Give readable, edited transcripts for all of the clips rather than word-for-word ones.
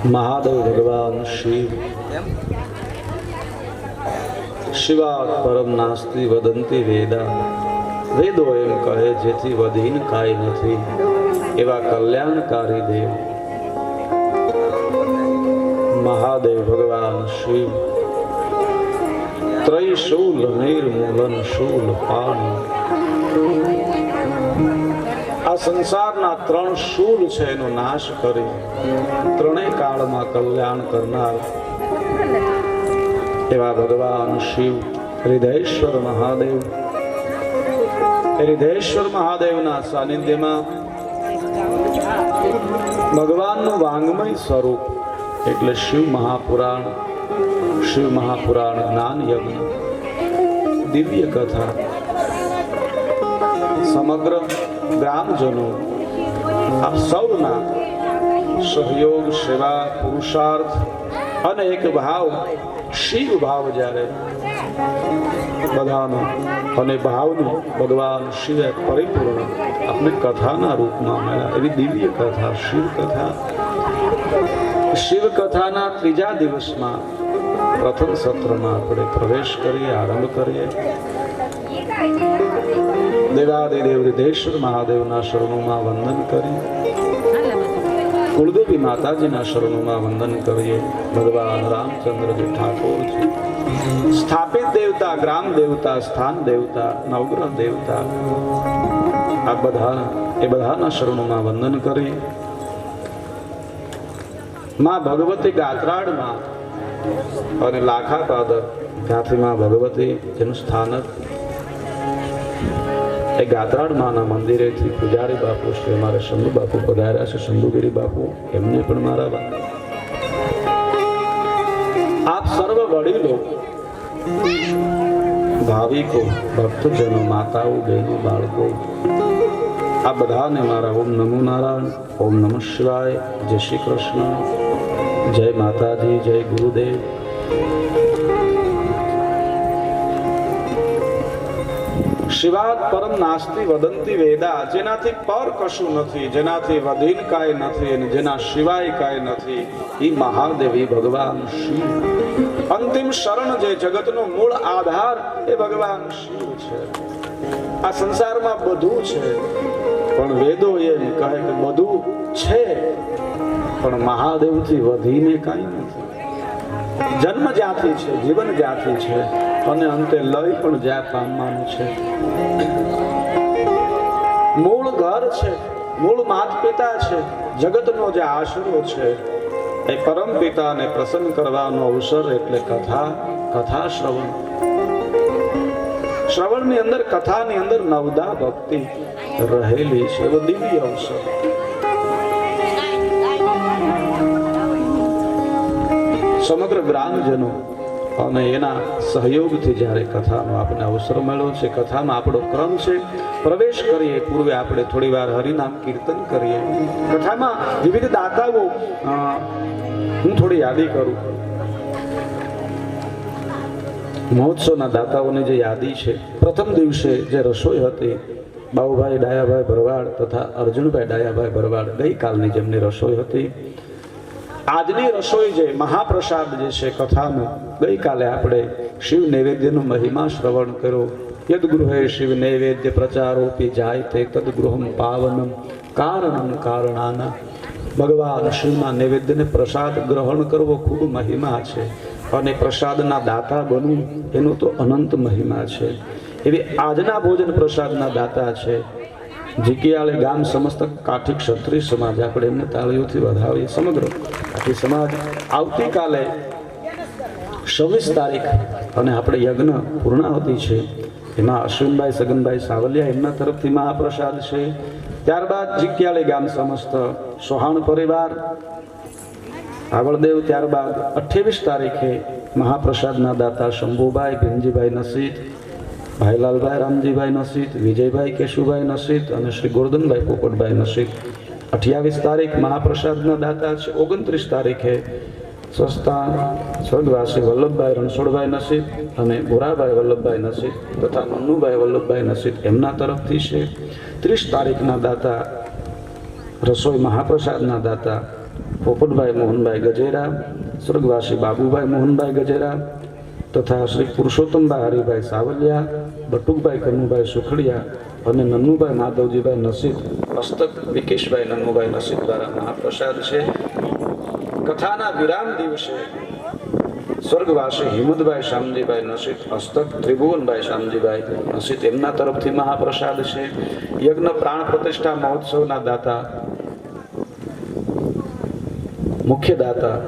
महादेव भगवान शिव शिवात् परम नास्ति वदन्ति वेदा वेदो एम कहे जेथी वधीन काय नथी एवा कल्याणकारी देव महादेव भगवान शिव ત્રયશૂલ નિર્મૂલન શૂલ પાન આ સંસારના ત્રણ શૂલ છે એનો નાશ કરી ત્રણેય કાળમાં કલ્યાણ કરનાર એવા ભગવાન શિવ હૃદયેશ્વર મહાદેવ હૃદયેશ્વર મહાદેવના સાનિધ્યમાં ભગવાનનું વાંગમય સ્વરૂપ એટલે શિવ મહાપુરાણ शिव महापुराण ज्ञान यज्ञ दिव्य कथा समग्र ग्रामजनों आप सौना सहयोग सेवा पुरुषार्थ અને એક ભાવ શિવ ભાવ જ્યારે બધાનો અને ભાવનો ભગવાન શિવે પરિપૂર્ણ આપણે કથાના રૂપમાં મળ્યા એવી દિવ્ય કથા શિવ કથાના ત્રીજા દિવસમાં પ્રથમ સત્રમાં આપણે પ્રવેશ કરીએ આરંભ કરીએ દેવાદિદેવ હૃદયેશ્વર મહાદેવના શરણોમાં વંદન કરી કુળદેવી માતાજીના શરણોમાં વંદન કરીએ ભગવાન રામચંદ્રજી ઠાકોરજી સ્થાપિત દેવતા ગ્રામ દેવતા સ્થાન દેવતા નવગ્રહ દેવતા આ બધાના શરણોમાં વંદન કરી માં ભગવતી ગાત્રાળમાં અને લાખા પાદર ત્યાંથી માં ભગવતી જેનું સ્થાનક એ ગાત્રાળ માના મંદિરેથી પૂજારી બાપુ શ્રી અમારે શંભુ બાપુ પધાર્યા છે શંભુગીરી બાપુ એમને પણ મારા આપ સર્વ વડીલો ભાવિકો ભક્તજનો માતાઓ બહેનો બાળકો આ બધાને મારા ઓમ નમો નારાયણ ઓમ નમઃ શિવાય જય શ્રી કૃષ્ણ જય માતાજી જય ગુરુદેવ શિવાત પરમ નાસ્તિ વદંતી વેદા જેનાથી પર કશું નથી જેનાથી વધીન કાય નથી અને જેના શિવાય કાય નથી એ મહાદેવી ભગવાન શિવ અંતિમ શરણ જે જગતનો મૂળ આધાર એ ભગવાન શિવ છે આ સંસારમાં બધું છે પણ વેદો એમ કહે કે બધું છે પણ મહાદેવથી વધીને કાંઈ નથી જન્મ જ્યાંથી છે જીવન જ્યાંથી છે અને અંતે લય પણ જ્યાં પામવાનું છે મૂળ ઘર છે મૂળ માતા પિતા છે જગતનો જે આશરો છે એ પરમ પિતાને પ્રસન્ન કરવાનો અવસર એટલે કથા શ્રવણની અંદર કથાની અંદર નવદા ભક્તિ રહેલી છે એવો દિવ્ય અવસર સમગ્ર ગ્રામજનો અને એના સહયોગથી જ્યારે કથાનો આપણે અવસર મળ્યો છે કથામાં આપણો ક્રમ છે પ્રવેશ કરીએ પૂર્વે આપણે થોડી વાર હરિનામ કીર્તન કરીએ કથામાં વિવિધ દાતાઓ હું થોડી યાદી કરું મહોત્સવના દાતાઓની જે યાદી છે પ્રથમ દિવસે જે રસોઈ હતી બાબુભાઈ ડાયાભાઈ ભરવાડ તથા અર્જુનભાઈ ડાયાભાઈ ભરવાડ ગઈકાલની જેમની રસોઈ હતી આજની રસોઈ જે મહાપ્રસાદ જે છે કથાનો ગઈકાલે આપણે શિવ નૈવેદ્યનો મહિમા શ્રવણ કર્યો યદગૃહે શિવ નૈવેદ્ય પ્રચારોપી જાય તે તદગૃહમ પાવનમ કારણમ કારણાના ભગવાન શિવના નૈવેદ્યને પ્રસાદ ગ્રહણ કરવો ખૂબ મહિમા છે અને પ્રસાદના દાતા બનવું એનો તો અનંત મહિમા છે એવી આજના ભોજન પ્રસાદના દાતા છે જીકિયાળી ગામ સમસ્ત કાઠી ક્ષત્રિય સમાજ આપણે એમને તાળીઓથી વધાવીએ સમગ્ર કાઠી સમાજ આવતીકાલે 26 તારીખ અને આપણે યજ્ઞ પૂર્ણાહુતિ છે એમાં અશ્વિનભાઈ સગનભાઈ સાવલિયા એમના તરફથી મહાપ્રસાદ છે ત્યારબાદ જીકિયાળી ગામ સમસ્ત સોહાણ પરિવાર આગળદેવ ત્યારબાદ 28 તારીખે મહાપ્રસાદના દાતા શંભુભાઈ ભીમજીભાઈ નસીદ ભાઈલાલભાઈ રામજીભાઈ નસીદ વિજયભાઈ કેશુભાઈ નસીદ અને શ્રી ગોરધનભાઈ પોપટભાઈ નસીદ 28 તારીખ મહાપ્રસાદના દાતા છે 29 તારીખે સ્વસ્થા સ્વર્ગવાસી વલ્લભભાઈ રણછોડભાઈ નસીદ અને ભોરાભાઈ વલ્લભભાઈ નસીદ તથા મન્નુભાઈ વલ્લભભાઈ નસીદ એમના તરફથી છે 30 તારીખના દાતા રસોઈ મહાપ્રસાદના દાતા પોપટભાઈ મોહનભાઈ ગજેરા, સ્વર્ગવાસી બાબુભાઈ મોહનભાઈ ગજેરા તથા શ્રી પુરુષોત્તમભાઈ હરિભાઈ સાવલિયા, બટુકભાઈ કનુભાઈ સુખડિયા અને નન્નુભાઈ માધવજીભાઈ નસીદ હસ્તક વિકેશભાઈ નન્નુભાઈ નસીદ દ્વારા મહાપ્રસાદ છે. કથાના વિરામ દિવસે સ્વર્ગવાસી હિમુદભાઈ શામજીભાઈ નસીદ હસ્તક ત્રિભુવનભાઈ શામજીભાઈ નસીદ એમના તરફથી મહાપ્રસાદ છે. યજ્ઞ પ્રાણ પ્રતિષ્ઠા મહોત્સવના દાતા મુખ્ય દાતા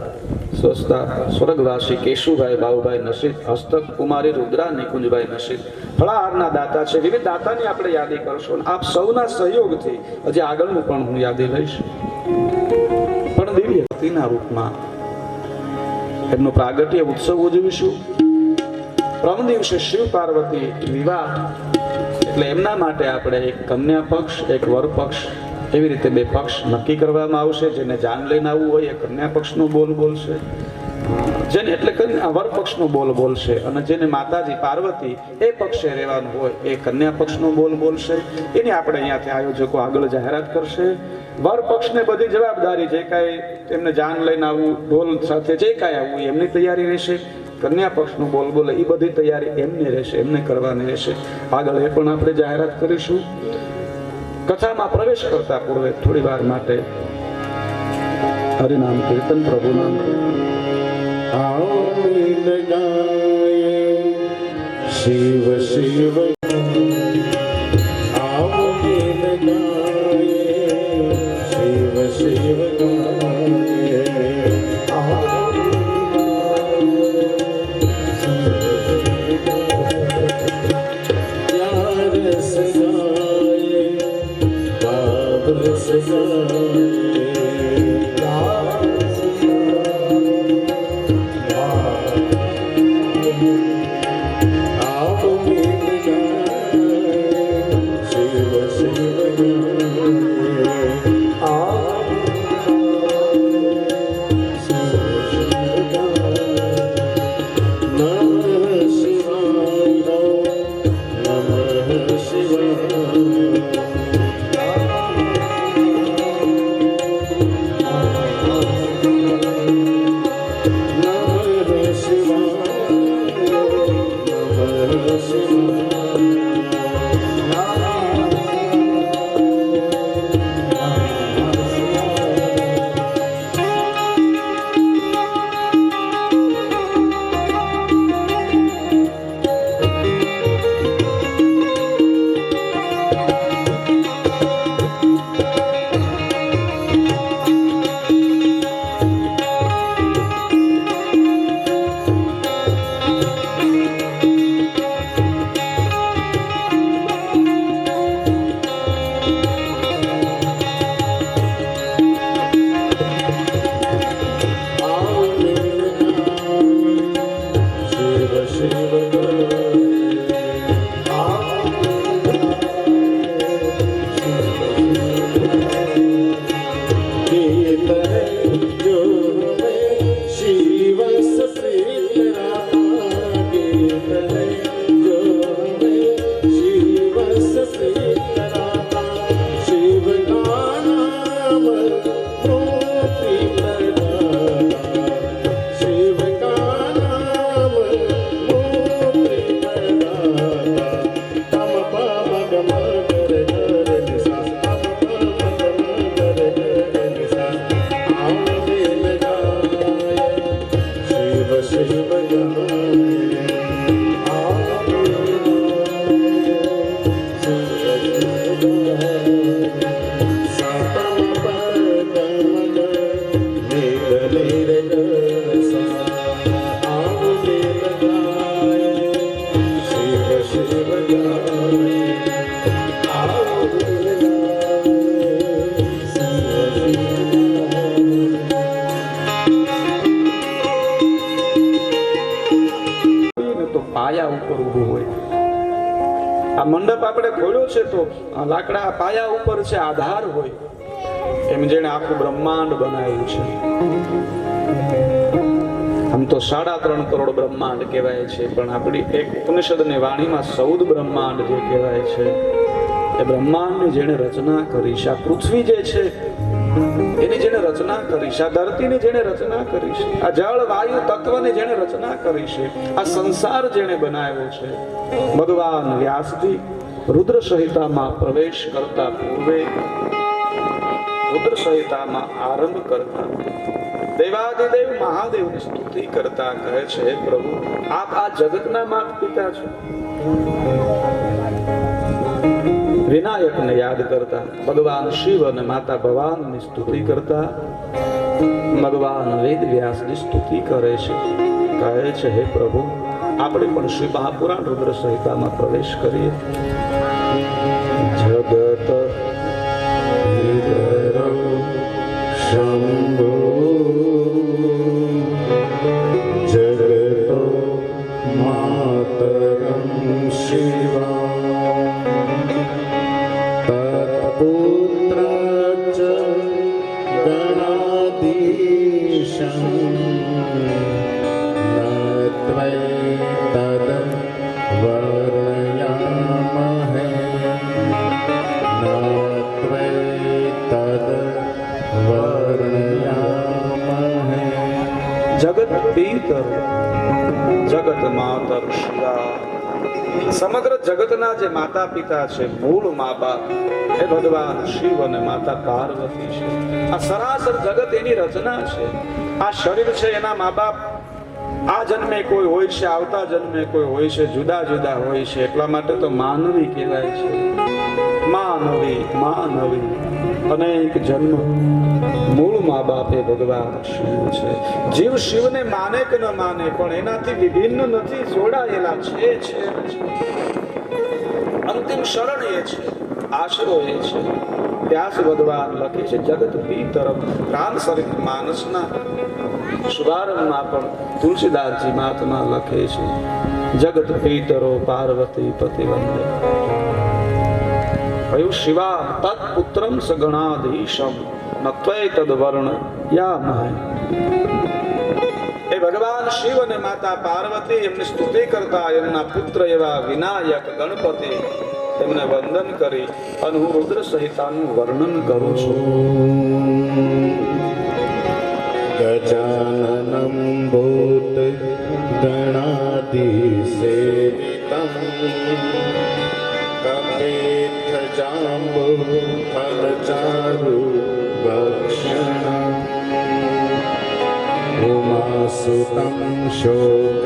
સ્વસ્તા સ્વર્ગવાસી કેશુભાઈ બાબુભાઈ નસીદ હસ્તક કુમારી રુદ્રા નિકુંજભાઈ નસીદ ફળાહારના દાતા છે. વિવિધ દાતાની આપણે યાદી કરશું. આપ સૌના સહયોગથી હજી આગળનું પણ હું યાદી લઈશ. પણ દિવ્ય ભક્તિના રૂપમાં એમનો પ્રાગટ્ય ઉત્સવ ઉજવીશું. પ્રથમ દિવસે શિવ પાર્વતી વિવાહ એટલે એમના માટે આપણે એક કન્યા પક્ષ, એક વર પક્ષ, એવી રીતે બે પક્ષ નક્કી કરવામાં આવશે. જેને જાન લઈને આવવું હોય એ કન્યા પક્ષનો બોલ બોલશે, જેને એટલે વર પક્ષનો બોલ બોલશે, અને જેને માતાજી પાર્વતી એ પક્ષે રહેવાનું હોય એ કન્યા પક્ષનો બોલ બોલશે. એની આપણે અહીંયાથી આયોજકો આગળ જાહેરાત કરશે. વર પક્ષને બધી જવાબદારી, જે કાંઈ એમને જાન લઈને આવવું, ઢોલ સાથે જે કાંઈ આવવું એમની તૈયારી રહેશે. કન્યા પક્ષનું બોલ બોલે એ બધી તૈયારી એમને રહેશે, એમને કરવાની રહેશે. આગળ એ પણ આપણે જાહેરાત કરીશું. કથામાં પ્રવેશ કરતા પૂર્વે થોડી વાર માટે હરિનામ કીર્તન, પ્રભુ નામ શિવ શિવ પાયા ઉપર ઊભું હોય. આ મંડપ આપણે ખોલ્યો છે તો લાકડા પાયા ઉપર છે, આધાર હોય. એમ જેને આખું બ્રહ્માંડ બનાવ્યું છે. આમ તો 3.5 કરોડ બ્રહ્માંડ કહેવાય છે, પણ આપણી એક ઉપનિષદની વાણીમાં 14 બ્રહ્માંડ જે કહેવાય છે, એ બ્રહ્માંડની જેણે રચના કરી છે. આ પૃથ્વી જે છે એની જેને રચના કરી છે, આ ધરતીની જેને રચના કરી છે, આ જળ વાયુ તત્વની જેને રચના કરી છે, આ સંસાર જેને બનાવ્યો છે, ભગવાન વ્યાસજી રુદ્ર સંહિતામાં પ્રવેશ કરતા પૂર્વે, રુદ્ર સંહિતામાં આરંભ કરતા દેવાદિદેવ મહાદેવની સ્તુતિ કરતા કહે છે, હે પ્રભુ, આપ આ જગતના માતા પિતા છો. વિનાયકને યાદ કરતા ભગવાન શિવ અને માતા ભવાનીની સ્તુતિ કરતા ભગવાન વેદ વ્યાસની સ્તુતિ કરે છે. કહે છે, હે પ્રભુ, આપણે પણ શ્રી મહાપુરાણ રુદ્ર સંહિતામાં પ્રવેશ કરીએ. જગત શંભો જગતો માતરં શિવા તત્પુત્ર ચ ગણાધીશં નત્વૈતદ વર્ણયામહે જગત પિતર જગત માતર શિવા. સમગ્ર જગતના જે માતા પિતા છે, મૂળ મા બાપ, એ ભગવાન શિવ અને માતા પાર્વતી છે. આ સરાસર જગત એની રચના છે. આ શરીર છે, એના મા બાપ આ જન્મે કોઈ હોય છે, આવતા જન્મે કોઈ હોય છે, જુદા જુદા હોય છે. એટલા માટે તો માનવી કહેવાય છે. માનવી માનવી અનેક જન્મ. મૂળ મા બાપ એ ભગવાન શિવ છે. જીવ શિવને માને કે ન માને, પણ એનાથી વિભિન્ન નથી, જોડાયેલા છે. અંતિમ શરણ એ છે, આશરો એ છે. વ્યાસ ભગવાન લખે છે, જગત પિતર. રામચરિત માનસના શુભારંભમાં પણ તુલસીદાસજી મહાત્મા લખે છે, જગત પિતરો પાર્વતી પતિ વંદે. કયું શિવા તત્પુત્રમ સગણાધીશમ નત્વૈ તદ્વર્ણ યામહે. એ ભગવાન શિવ અને માતા પાર્વતી એમની સ્તુતિ કરતા એમના પુત્ર એવા વિનાયક ગણપતિ તેમને વંદન કરી અને હું રુદ્ર સંહિતાનું વર્ણન કરું છું. ગજાનનમ ભૂત ગણાધિસેવિતમ કપિત જાંબુ ફલચારુ ભક્ષણમ ઉમાસુતમ શોક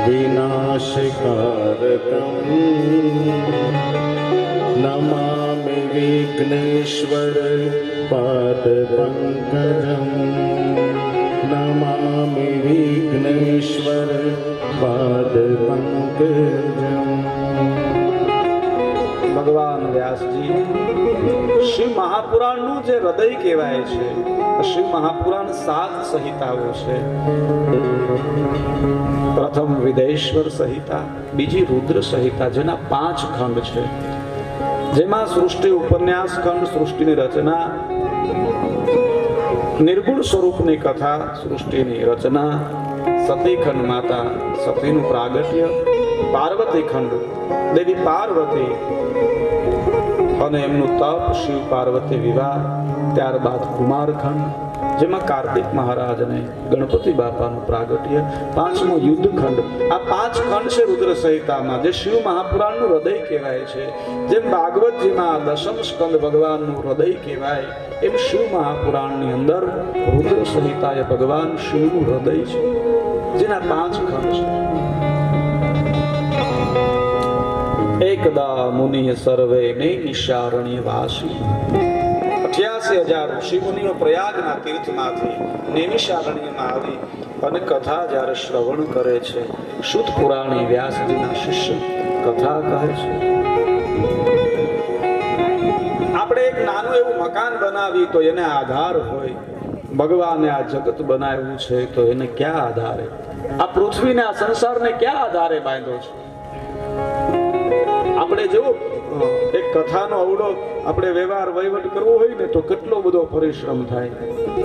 વિનાશકારકમ નમામિ વિઘ્નેશ્વર પાદ પંકજમ નમામિ વિઘ્નેશ્વર પાદ પંકજમ. ભગવાન વ્યાસજી શિવ મહાપુરાણનું જે હૃદય કહેવાય છે, શિવ મહાપુરાણ 7 સંહિતાઓ છે. પ્રથમ વિદેશ્વર સંહિતા, બીજી રુદ્ર સંહિતા, જેના 5 ખંડ છે, જેમાં સૃષ્ટિ ઉપન્યાસ ખંડ, સૃષ્ટિની રચના, નિર્ગુણ સ્વરૂપની કથા, સૃષ્ટિની રચના, સતી ખંડ, માતા સતીનું પ્રાગટ્ય, પાર્વતી ખંડ, દેવી પાર્વતી અને એમનું તપ, શિવ પાર્વતી વિવાહ, ત્યારબાદ કુમાર ખંડ, જેમાં કાર્તિક મહારાજ અને ગણપતિ બાપાનું પ્રાગટ્ય, 5મો યુદ્ધ ખંડ. આ 5 ખંડ છે રુદ્ર સંહિતામાં, જે શિવ મહાપુરાણનું હૃદય કહેવાય છે. જેમ ભાગવતજીમાં 10મ સ્કંદ ભગવાનનું હૃદય કહેવાય, એમ શિવ મહાપુરાણની અંદર રુદ્ર સંહિતા એ ભગવાન શિવનું હૃદય છે, જેના 5 ખંડ છે. એકદા મુનિ સર્વે નૈમિષારણ્ય વાસી. 88,000 ઋષિ મુનિઓ પ્રયાગના તીર્થમાંથી નૈમિષારણ્યમાં આવી અને કથા જ્યારે શ્રવણ કરે છે, શુદ્ધ પુરાણી વ્યાસજીના શિષ્ય કથા કહે છે. આપણે એક નાનું એવું મકાન બનાવી તો એને આધાર હોય. ભગવાને આ જગત બનાવ્યું છે તો એને ક્યાં આધારે? આ પૃથ્વીને, આ સંસારને ક્યાં આધારે બાંધ્યો છે? આપણે જો એક કથાનો અવળો આપણે વ્યવહાર વહીવટ કરવો હોય ને તો કેટલો બધો પરિશ્રમ થાય,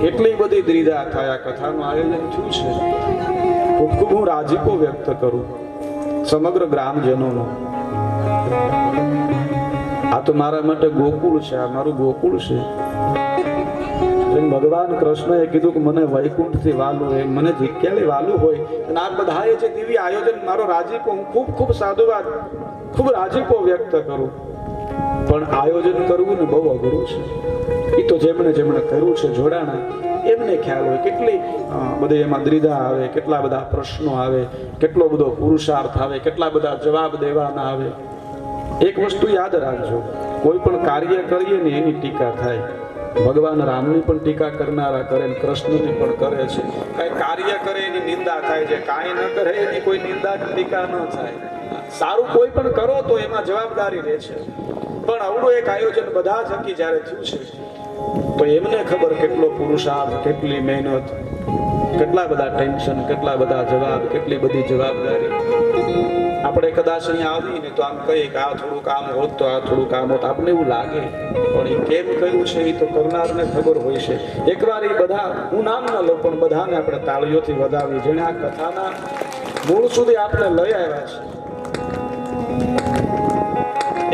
કેટલી બધી દ્વિધા થાય. આ કથાનું આયોજન થયું છે, ખૂબ હું રાજીપો વ્યક્ત કરું સમગ્ર ગ્રામજનોનો. આ તો મારા માટે ગોકુળ છે, આ મારું ગોકુળ છે. એમ ભગવાન કૃષ્ણએ કીધું કે મને વૈકુંઠથી વાલું હોય, મને જગ્યાએ વાલું હોય અને આ બધાએ જે દિવ્ય આયોજન, મારો રાજીપો, હું ખૂબ ખૂબ સાધુવાદ, ખૂબ રાજીપો વ્યક્ત કરું, પણ આયોજન કરવું ને બહુ અઘરું છે. એ તો જેમણે કર્યું છે જોડાણા એમને ખ્યાલ હોય. કેટલી બધી એમાં દ્વિધા આવે, કેટલા બધા પ્રશ્નો આવે, કેટલો બધો પુરુષાર્થ આવે, કેટલા બધા જવાબ દેવાના આવે. એક વસ્તુ યાદ રાખજો, કોઈ પણ કાર્ય કરીએ ને એની ટીકા થાય. ભગવાન રામની પણ ટીકા કરનારા કરે, કૃષ્ણની પણ કરે છે. કઈ કાર્ય કરે એની નિંદા થાય છે, કાંઈ ન કરે એની કોઈ નિંદા ટીકા ન થાય. સારું કોઈ પણ કરો તો એમાં જવાબદારી રહે છે. પણ આવડું એક આયોજન બધા થકી જયારે થયું છે તો એમને ખબર કેટલો પુરુષાર્થ, કેટલી મહેનત, કેટલા બધા ટેન્શન, કેટલા બધા જવાબ, કેટલી બધી જવાબદારી. આપણે કદાચ અહીંયા આવીને તો આમ કહીએ કે આ થોડું કામ હોત તો આ થોડું કામ હોત, આપણને એવું લાગે, પણ એ કેમ કર્યું છે એ તો કરનારને ખબર હોય છે. એકવાર એ બધા, હું નામ ન લઉં, પણ બધાને આપણે તાળીઓથી વધાવી, જેને આ કથાના મૂળ સુધી આપણે લઈ આવ્યા છે.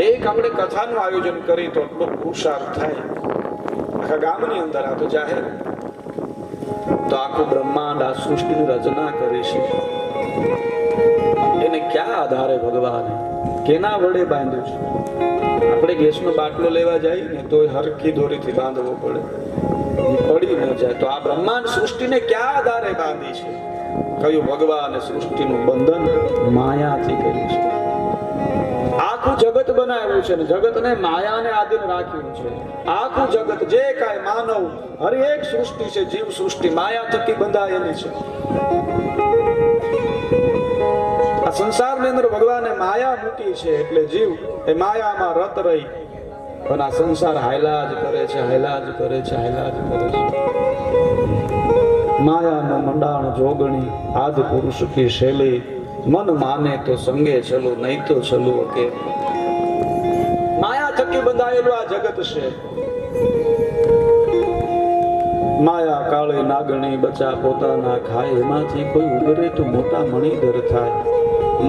એક આપણે કથાનું આયોજન કરી તો એટલો પુરુષાર્થ થાય. આખા ગામની અંદર આ તો જાહેર, તો આખું બ્રહ્માંડ, આ સૃષ્ટિની રચના કરી છે. એને ક્યાં આધારે ભગવાને, કેના વડે બાંધ્યું છે? આપણે ગેસનો બાટલો લેવા જઈએ ને તો હરખી દોરીથી બાંધવો પડે, પડી ન જાય. તો આ બ્રહ્માંડ સૃષ્ટિને ક્યાં આધારે બાંધી છે? કયું? ભગવાને સૃષ્ટિનું બંધન માયાથી કર્યું છે. આખું જગત બનાવ્યું છે ને જગતને માયાને આધીન રાખ્યું છે. આખું જગત, જે કાંઈ માનવ, હરેક સૃષ્ટિ છે, જીવ સૃષ્ટિ માયા થકી બંધાયેલી છે. આ સંસારની અંદર ભગવાને માયા મૂકી છે એટલે જીવ એ માયામાં રત રહી પણ આ સંસાર હાયલા જ કરે છે, હાયલા જ કરે છે, હાયલા જ કરે છે. માયાનો મંડાણ જોગણી, આદ પુરુષ કી શૈલી, મન માને તો સંગે ચલું, નહીં તો ચલું કે. માયા થકી બંધાયેલું આ જગત છે. માયા કાળી નાગણી બચા પોતાના ખાય, એમાંથી કોઈ ઉગરે તો મોટા મણિધર થાય.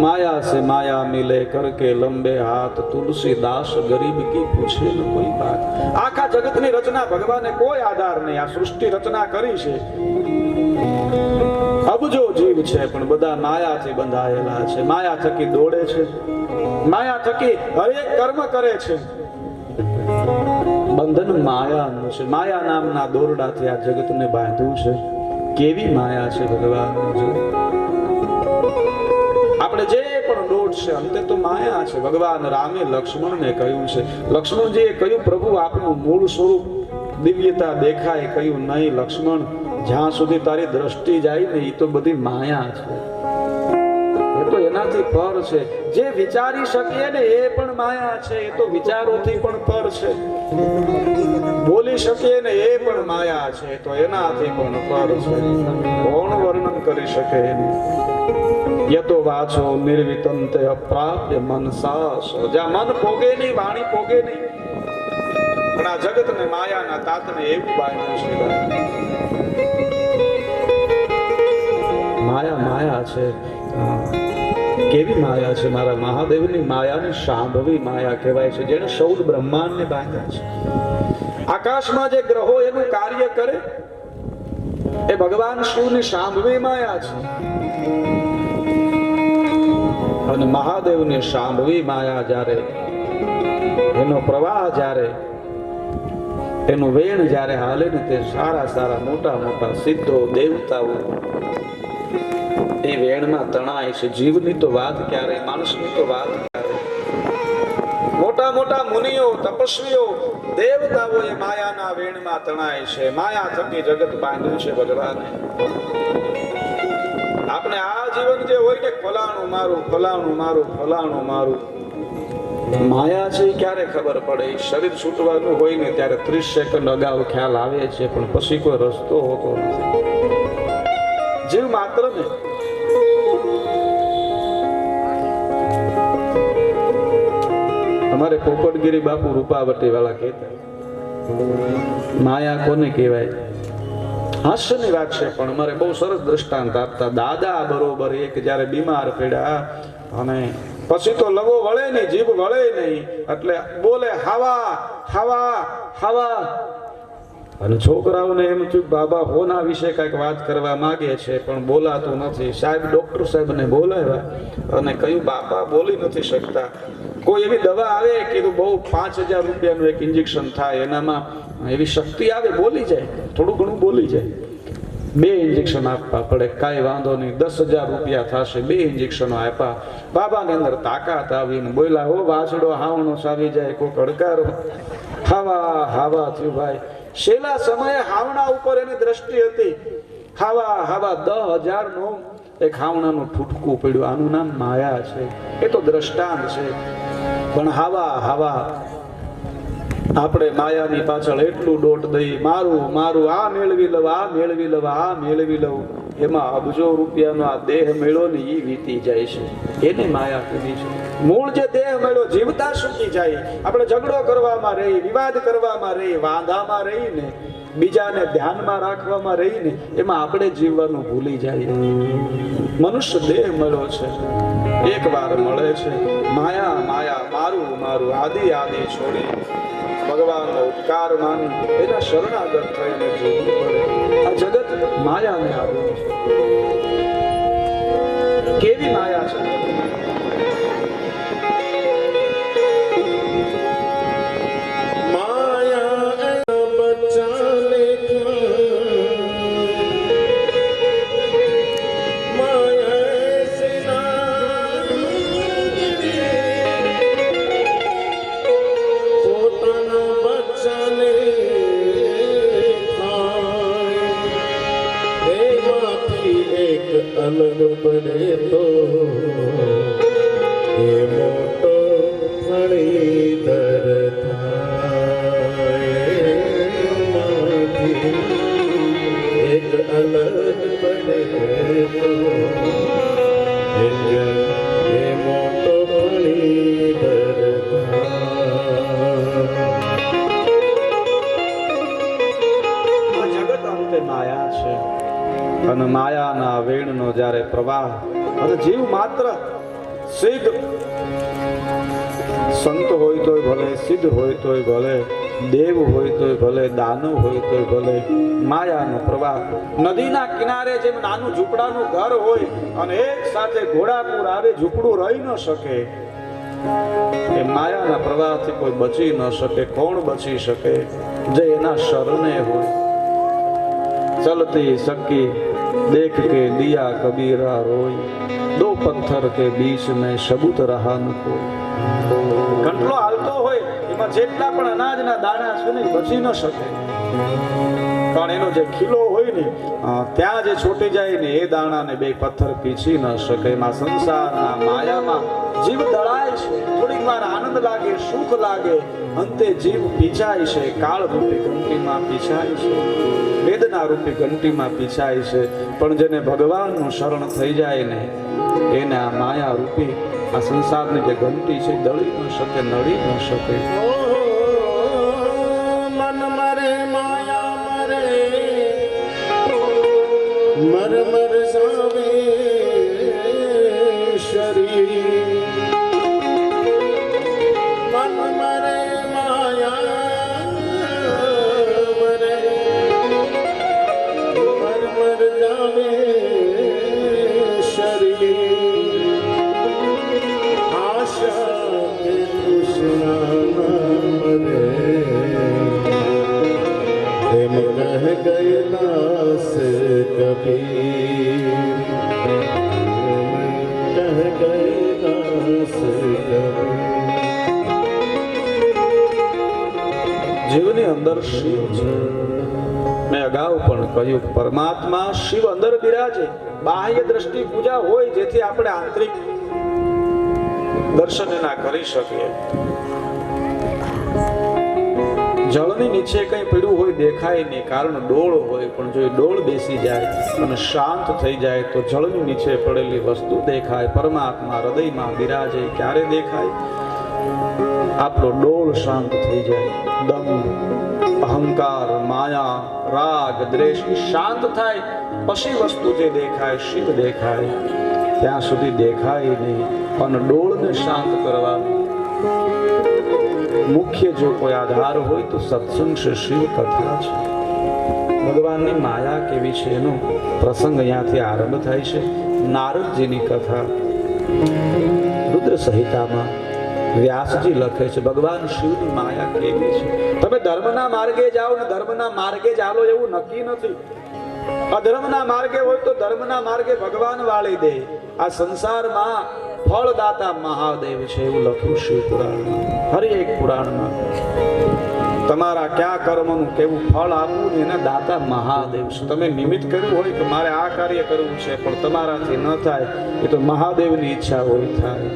माया से माया मिले करके लंबे हाथ, तुलसीदास गरीब की पूछे न कोई बात. आखा जगत ની રચના ભગવાને કોઈ આધાર નહીં. આ સૃષ્ટિ રચના કરી છે, અબજો જીવ છે પણ બધા માયાથી બંધાયેલા છે. માયા થકી દોડે છે, માયા થકી હરેક કર્મ કરે છે. બંધન માયાનું છે. માયા નામના દોરડાથી આ જગતને બાંધ્યું છે. કેવી માયા છે ભગવાન! આપણે જે પણ દોડ છે અંતે તો માયા છે. ભગવાન રામે લક્ષ્મણને કહ્યું છે, લક્ષ્મણજીએ કહ્યું પ્રભુ આપનું મૂળ સ્વરૂપ દિવ્યતા દેખાય. કહ્યું નહીં લક્ષ્મણ, જ્યાં સુધી તારી દ્રષ્ટિ જાય ને એ તો બધી માયા છે, એ તો એનાથી પર છે. જે વિચારી શકીએ ને એ પણ માયા છે, એ તો વિચારોથી પણ પર છે. બોલી શકીએ ને એ પણ માયા છે, તો એનાથી પણ પર છે. કોણ વર્ણન કરી શકે એનું? યતો વાચો નિર્વિતંતે અપ્રાપ્ય મનસાસ. જ્યાં મન પોગે નહીં, વાણી પોગે નહીં, પણ આ જગતને માયાના તાતને એવું બાંધ્યું છે. માયા માયા છે. કેવી માયા છે? મારા મહાદેવની માયાને શાંભવી માયા કહેવાય છે, જેને સૌ બ્રહ્માંડને બાંધ્યા છે. આકાશમાં જે ગ્રહો એનું કાર્ય કરે એ ભગવાન શિવની શાંભવી માયા છે. અને મહાદેવની શાંભવી માયા જ્યારે, એનો પ્રવાહ જ્યારે, એનું વેણ જ્યારે હાલે ને તે સારા સારા મોટા મોટા સિદ્ધો દેવતાઓ એ વેણમાં તણાય છે. જીવની તો વાત ક્યારે, માણસની તો વાત ક્યારે. મોટા મોટા મુનિઓ, તપસ્વીઓ, દેવતાઓ એ માયાના વેણમાં તણાય છે. માયા થકી જગત બાંધ્યું છે ભગવાને. આપણે આ જીવન જે હોય ને ફલાણું મારું, ફલાણું મારું, ફલાણું મારું, માયા છે ક્યારે ખબર પડે? શરીર છૂટવાનું હોય ને ત્યારે 30 સેકન્ડ અગાઉ ખ્યાલ આવે છે, પણ પછી કોઈ રસ્તો હોતો નથી. જીવ માત્ર ને અમારે પોપટગીરી બાપુ રૂપાવટી વાળા કહેતા, માયા કોને કહેવાય? હાસ્યની વાત છે પણ અમારે બહુ સરસ દ્રષ્ટાંત આપતા. દાદા બરોબર એક જયારે બીમાર પડ્યા અને પછી તો લવો વળે નહીં, જીભ વળે નહીં, એટલે બોલે હવા હવા હવા. અને છોકરાઓને એમ થયું બાબા હોના વિશે કંઈક વાત કરવા માંગે છે પણ બોલાતું નથી. સાહેબ ડૉક્ટર સાહેબને બોલાવ્યા અને કહ્યું બાબા બોલી નથી શકતા. કોઈ એવી દવા આવે કીધું બહુ 5,000 રૂપિયાનું એક ઇન્જેક્શન થાય એનામાં એવી શક્તિ આવે બોલી જાય, થોડું ઘણું બોલી જાય. 2 ઇન્જેક્શન આપવા પડે. કાંઈ વાંધો નહીં, 10,000 રૂપિયા થશે. 2 ઇન્જેક્શનો આપ્યા. બાબાની અંદર તાકાત આવીને બોલ્યા હો વાછડો હાવણો સાવી જાય કોક અડકારો. હાવા હાવા થયું ભાઈ. છેલ્લા સમયે હાવણા ઉપર એની દ્રષ્ટિ હતી. હાવા હાવા 10,000 નો એક હાવણાનું ઠૂઠકું પડ્યું. આનું નામ માયા છે. એ તો દ્રષ્ટાંત છે. પણ હાવા હાવા આપણે માયાની પાછળ એટલું દોટ દઈ મારું મારું આ મેળવી લઉં આ મેળવી લઉં આ મેળવી લઉં, એમાં અબજો રૂપિયાનો આ દેહ મેળો ને એ વીતી જાય છે. એને માયા કીધી છે. મૂળ જે દેહ મેળો જીવતા સુકી જાય. આપણે ઝઘડો કરવામાં રહી, વિવાદ કરવામાં રહી, વાંધામાં રહીને બીજાને ધ્યાનમાં રાખવામાં રહીને એમાં આપણે જીવવાનું ભૂલી જાય. મનુષ્ય દેહ મળ્યો છે, એક વાર મળે છે. માયા માયા મારું મારું આદિ આદિ છોડી ભગવાનનો ઉપકાર માની એના શરણાગત થઈને જીવવું પડે. આ જગત માયાને આવ્યું છે. કેવી માયા છે? અલગ પડે તો એ મોટો ફળીધર થાય. એક અલગ પડે તો એ મોટો ફળીધર થાય. જગત અંતે માયા છે અને માયાના વેણનો જ્યારે પ્રવાહ અને જીવ માત્ર સિદ્ધ સંત હોય તોય ભલે, સિદ્ધ હોય તોય ભલે, દેવ હોય તોય ભલે, દાનવ હોય તોય ભલે, માયાનો પ્રવાહ નદીના કિનારે જેમ નાનું ઝૂંપડાનું ઘર હોય અને એક સાથે ઘોડાપૂર આવે ઝૂંપડું રહી ન શકે, એ માયાના પ્રવાહથી કોઈ બચી ન શકે. કોણ બચી શકે? જે એના શરણે હોય. चलती सकी देख के दिया कबीरा रोई, 2 पत्थर के बीच में सबूत रहा न कोई. કંટલો હાલતો હોય એમાં જેટલા પણ અનાજના દાણા છે ને બચી ન શકે. પણ એનો જે ખીલો હોય ને ત્યાં જે છોટી જાય ને એ દાણાને 2 પથ્થર પીછી ન શકે. એમાં સંસારના માયામાં જીવ દળાય છે. થોડીક વાર આનંદ લાગે, સુખ લાગે, અંતે જીવ પીછાય છે. કાળ રૂપી ઘંટીમાં પીછાય છે, વેદના રૂપી ઘંટીમાં પીછાય છે. પણ જેને ભગવાનનું શરણ થઈ જાય ને એને આ માયા રૂપી આ સંસારની જે ઘંટી છે દળી ન શકે, નડી ન શકે. મન મરે માયા મરે મર મર સાવે શરીર. મન મરે માયા મરે મર મર જાવે શરીર. આશા કે તૃષ્ણા મરે એમ કહે ગયેલા સે કબીર. કહે ગયેલા સે કબીર. જીવની અંદર શિવ છે. મેં અગાઉ પણ કહ્યું પરમાત્મા શિવ અંદર બિરાજે. બાહ્ય દ્રષ્ટિ પૂજા હોય જેથી આપણે આંતરિક દર્શન ના કરી શકીએ. જળની નીચે કંઈ પીડું હોય દેખાય નહીં, કારણ ડોળ હોય. પણ જો એ ડોળ બેસી જાય અને શાંત થઈ જાય તો જળની નીચે પડેલી વસ્તુ દેખાય. પરમાત્મા હૃદયમાં બિરાજે ક્યારે દેખાય? આપણો ડોળ શાંત થઈ જાય. દંભ, અહંકાર, માયા, રાગ, દ્વેષ શાંત થાય પછી વસ્તુ જે દેખાય શિવ દેખાય. ત્યાં સુધી દેખાય નહીં. અને ડોળને શાંત કરવા મુખ્ય જો કોઈ આધાર હોય તો સત્સંગ છે, શિવ કથા છે. ભગવાનની માયા કેવી છે એનો પ્રસંગ અહીંયાથી આરંભ થાય છે. નારદજીની કથા રુદ્ર સંહિતામાં વ્યાસજી લખે છે ભગવાન શિવની માયા કેવી છે. તમે ધર્મના માર્ગે જાઓ ને ધર્મના માર્ગે ચાલો એવું નક્કી નથી. અધર્મના માર્ગે હોય તો ધર્મના માર્ગે ભગવાન વાળી દે. આ સંસારમાં ફળદાતા મહાદેવ છે એવું લખ્યું શિવ પુરાણમાં. હરી એક પુરાણમાં તમારા કયા કર્મનું કેવું ફળ આપવું એના દાતા મહાદેવ છે. તમે નિમિત્ત કર્યું હોય કે મારે આ કાર્ય કરવું છે પણ તમારાથી ન થાય એ તો મહાદેવની ઈચ્છા હોય થાય.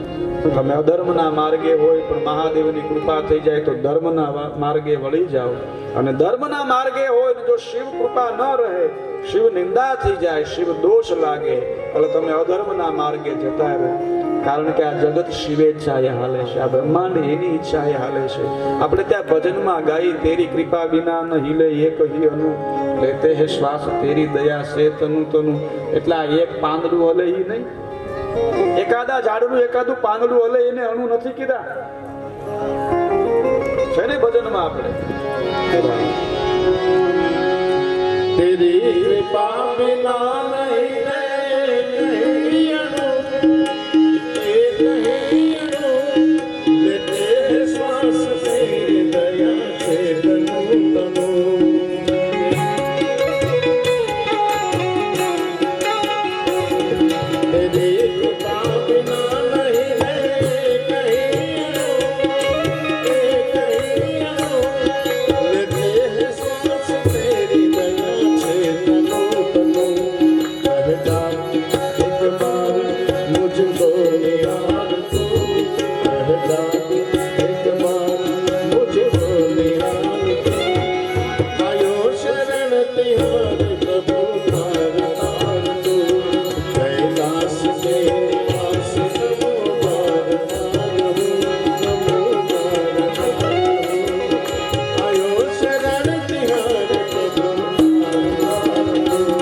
તમે અધર્મના માર્ગે હોય પણ મહાદેવની કૃપા થઈ જાય તો ધર્મના માર્ગે વળી જાઓ. અને ધર્મના માર્ગે હોય જો શિવ કૃપા ન રહે, શિવ નિંદા થઈ જાય, શિવ દોષ લાગે એટલે તમે અધર્મના માર્ગે જતા રહો. કારણ કે આ જગત શિવેચ્છાએ હાલે છે, આ બ્રહ્માંડ એની ઈચ્છાએ હાલે છે. આપણે ત્યાં ભજનમાં ગાઈ તેરી કૃપા વિના ન हिले એક હી અનુ લેતે હે શ્વાસ તેરી દયા સે તનુ તનુ. એટલે આ એક પાંદડું હલે ઈ નહીં, એકાદા ઝાડનું એકાદું પાંદડું હલે એને અણુ નથી કીધા છે ને ભજનમાં આપણે. तेरी कृपा बिना नहीं लेते हैं श्वास तेरी दया से तनु तनु. तेरी कृपा बिना नहीं लेते हैं श्वास तेरी दया से तनु तनु. कहता एक बार मुझको निहार तू, कहता एक बार मुझको निहार तू. आयो शरण तिहार प्रभु तार तार तू. कैलाश के निवास नमो बार तार हूँ, नमो बार तार हूँ. आयो शरण तिहार प्रभु तार तार हूँ.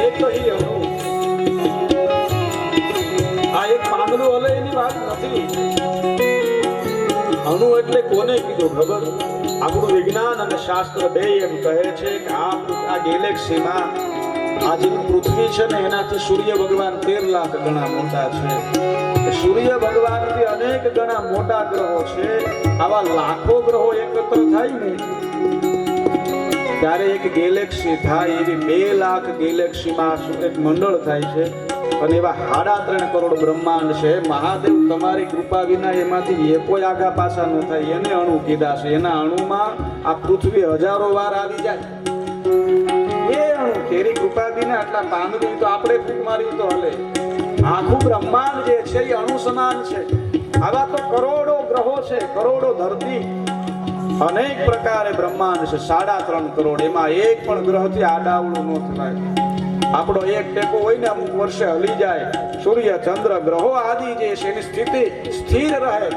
એક હી અણુ. આ એક પાંદડું હલે એની વાત નથી. અણુ એટલે કોને કીધું ખબર? આપણું વિજ્ઞાન અને શાસ્ત્ર બે એમ કહે છે કે આ ગેલેક્સીમાં આ જે પૃથ્વી છે ને એનાથી સૂર્ય ભગવાન 13 લાખ ગણા મોટા છે. સૂર્ય ભગવાનથી અનેક ગણા મોટા ગ્રહો છે. આવા લાખો ગ્રહો એકત્ર થાય ને ત્યારે એક ગેલેક્સી થાય. એવી 2 લાખ ગેલેક્સીમાં એક મંડળ થાય છે. અને એવા 3.5 કરોડ બ્રહ્માંડ છે. મહાદેવ તમારી કૃપા વિના એમાંથી એકોય આગા પાછા ન થાય. એને અણુ કીધા છે. એના અણુમાં આ પૃથ્વી હજારો વાર આવી જાય. એ અણુ તેરી કૃપા વિના આટલા પાંદડું તો આપણે ફૂંક મારી તો હલે. આખું બ્રહ્માંડ જે છે એ અણુ સમાન છે. આવા તો કરોડો ગ્રહો છે, કરોડો ધરતી, અનેક પ્રકારે બ્રહ્માંડ છે. 3.5 કરોડ. એમાં એક પણ ગ્રહથી આડાવડું ન થાય. આપણો એક ટેકો હોય ને અમુક વર્ષે હલી જાય. સૂર્ય ચંદ્ર ગ્રહો આદિ જે છે એની સ્થિતિ સ્થિર રહે.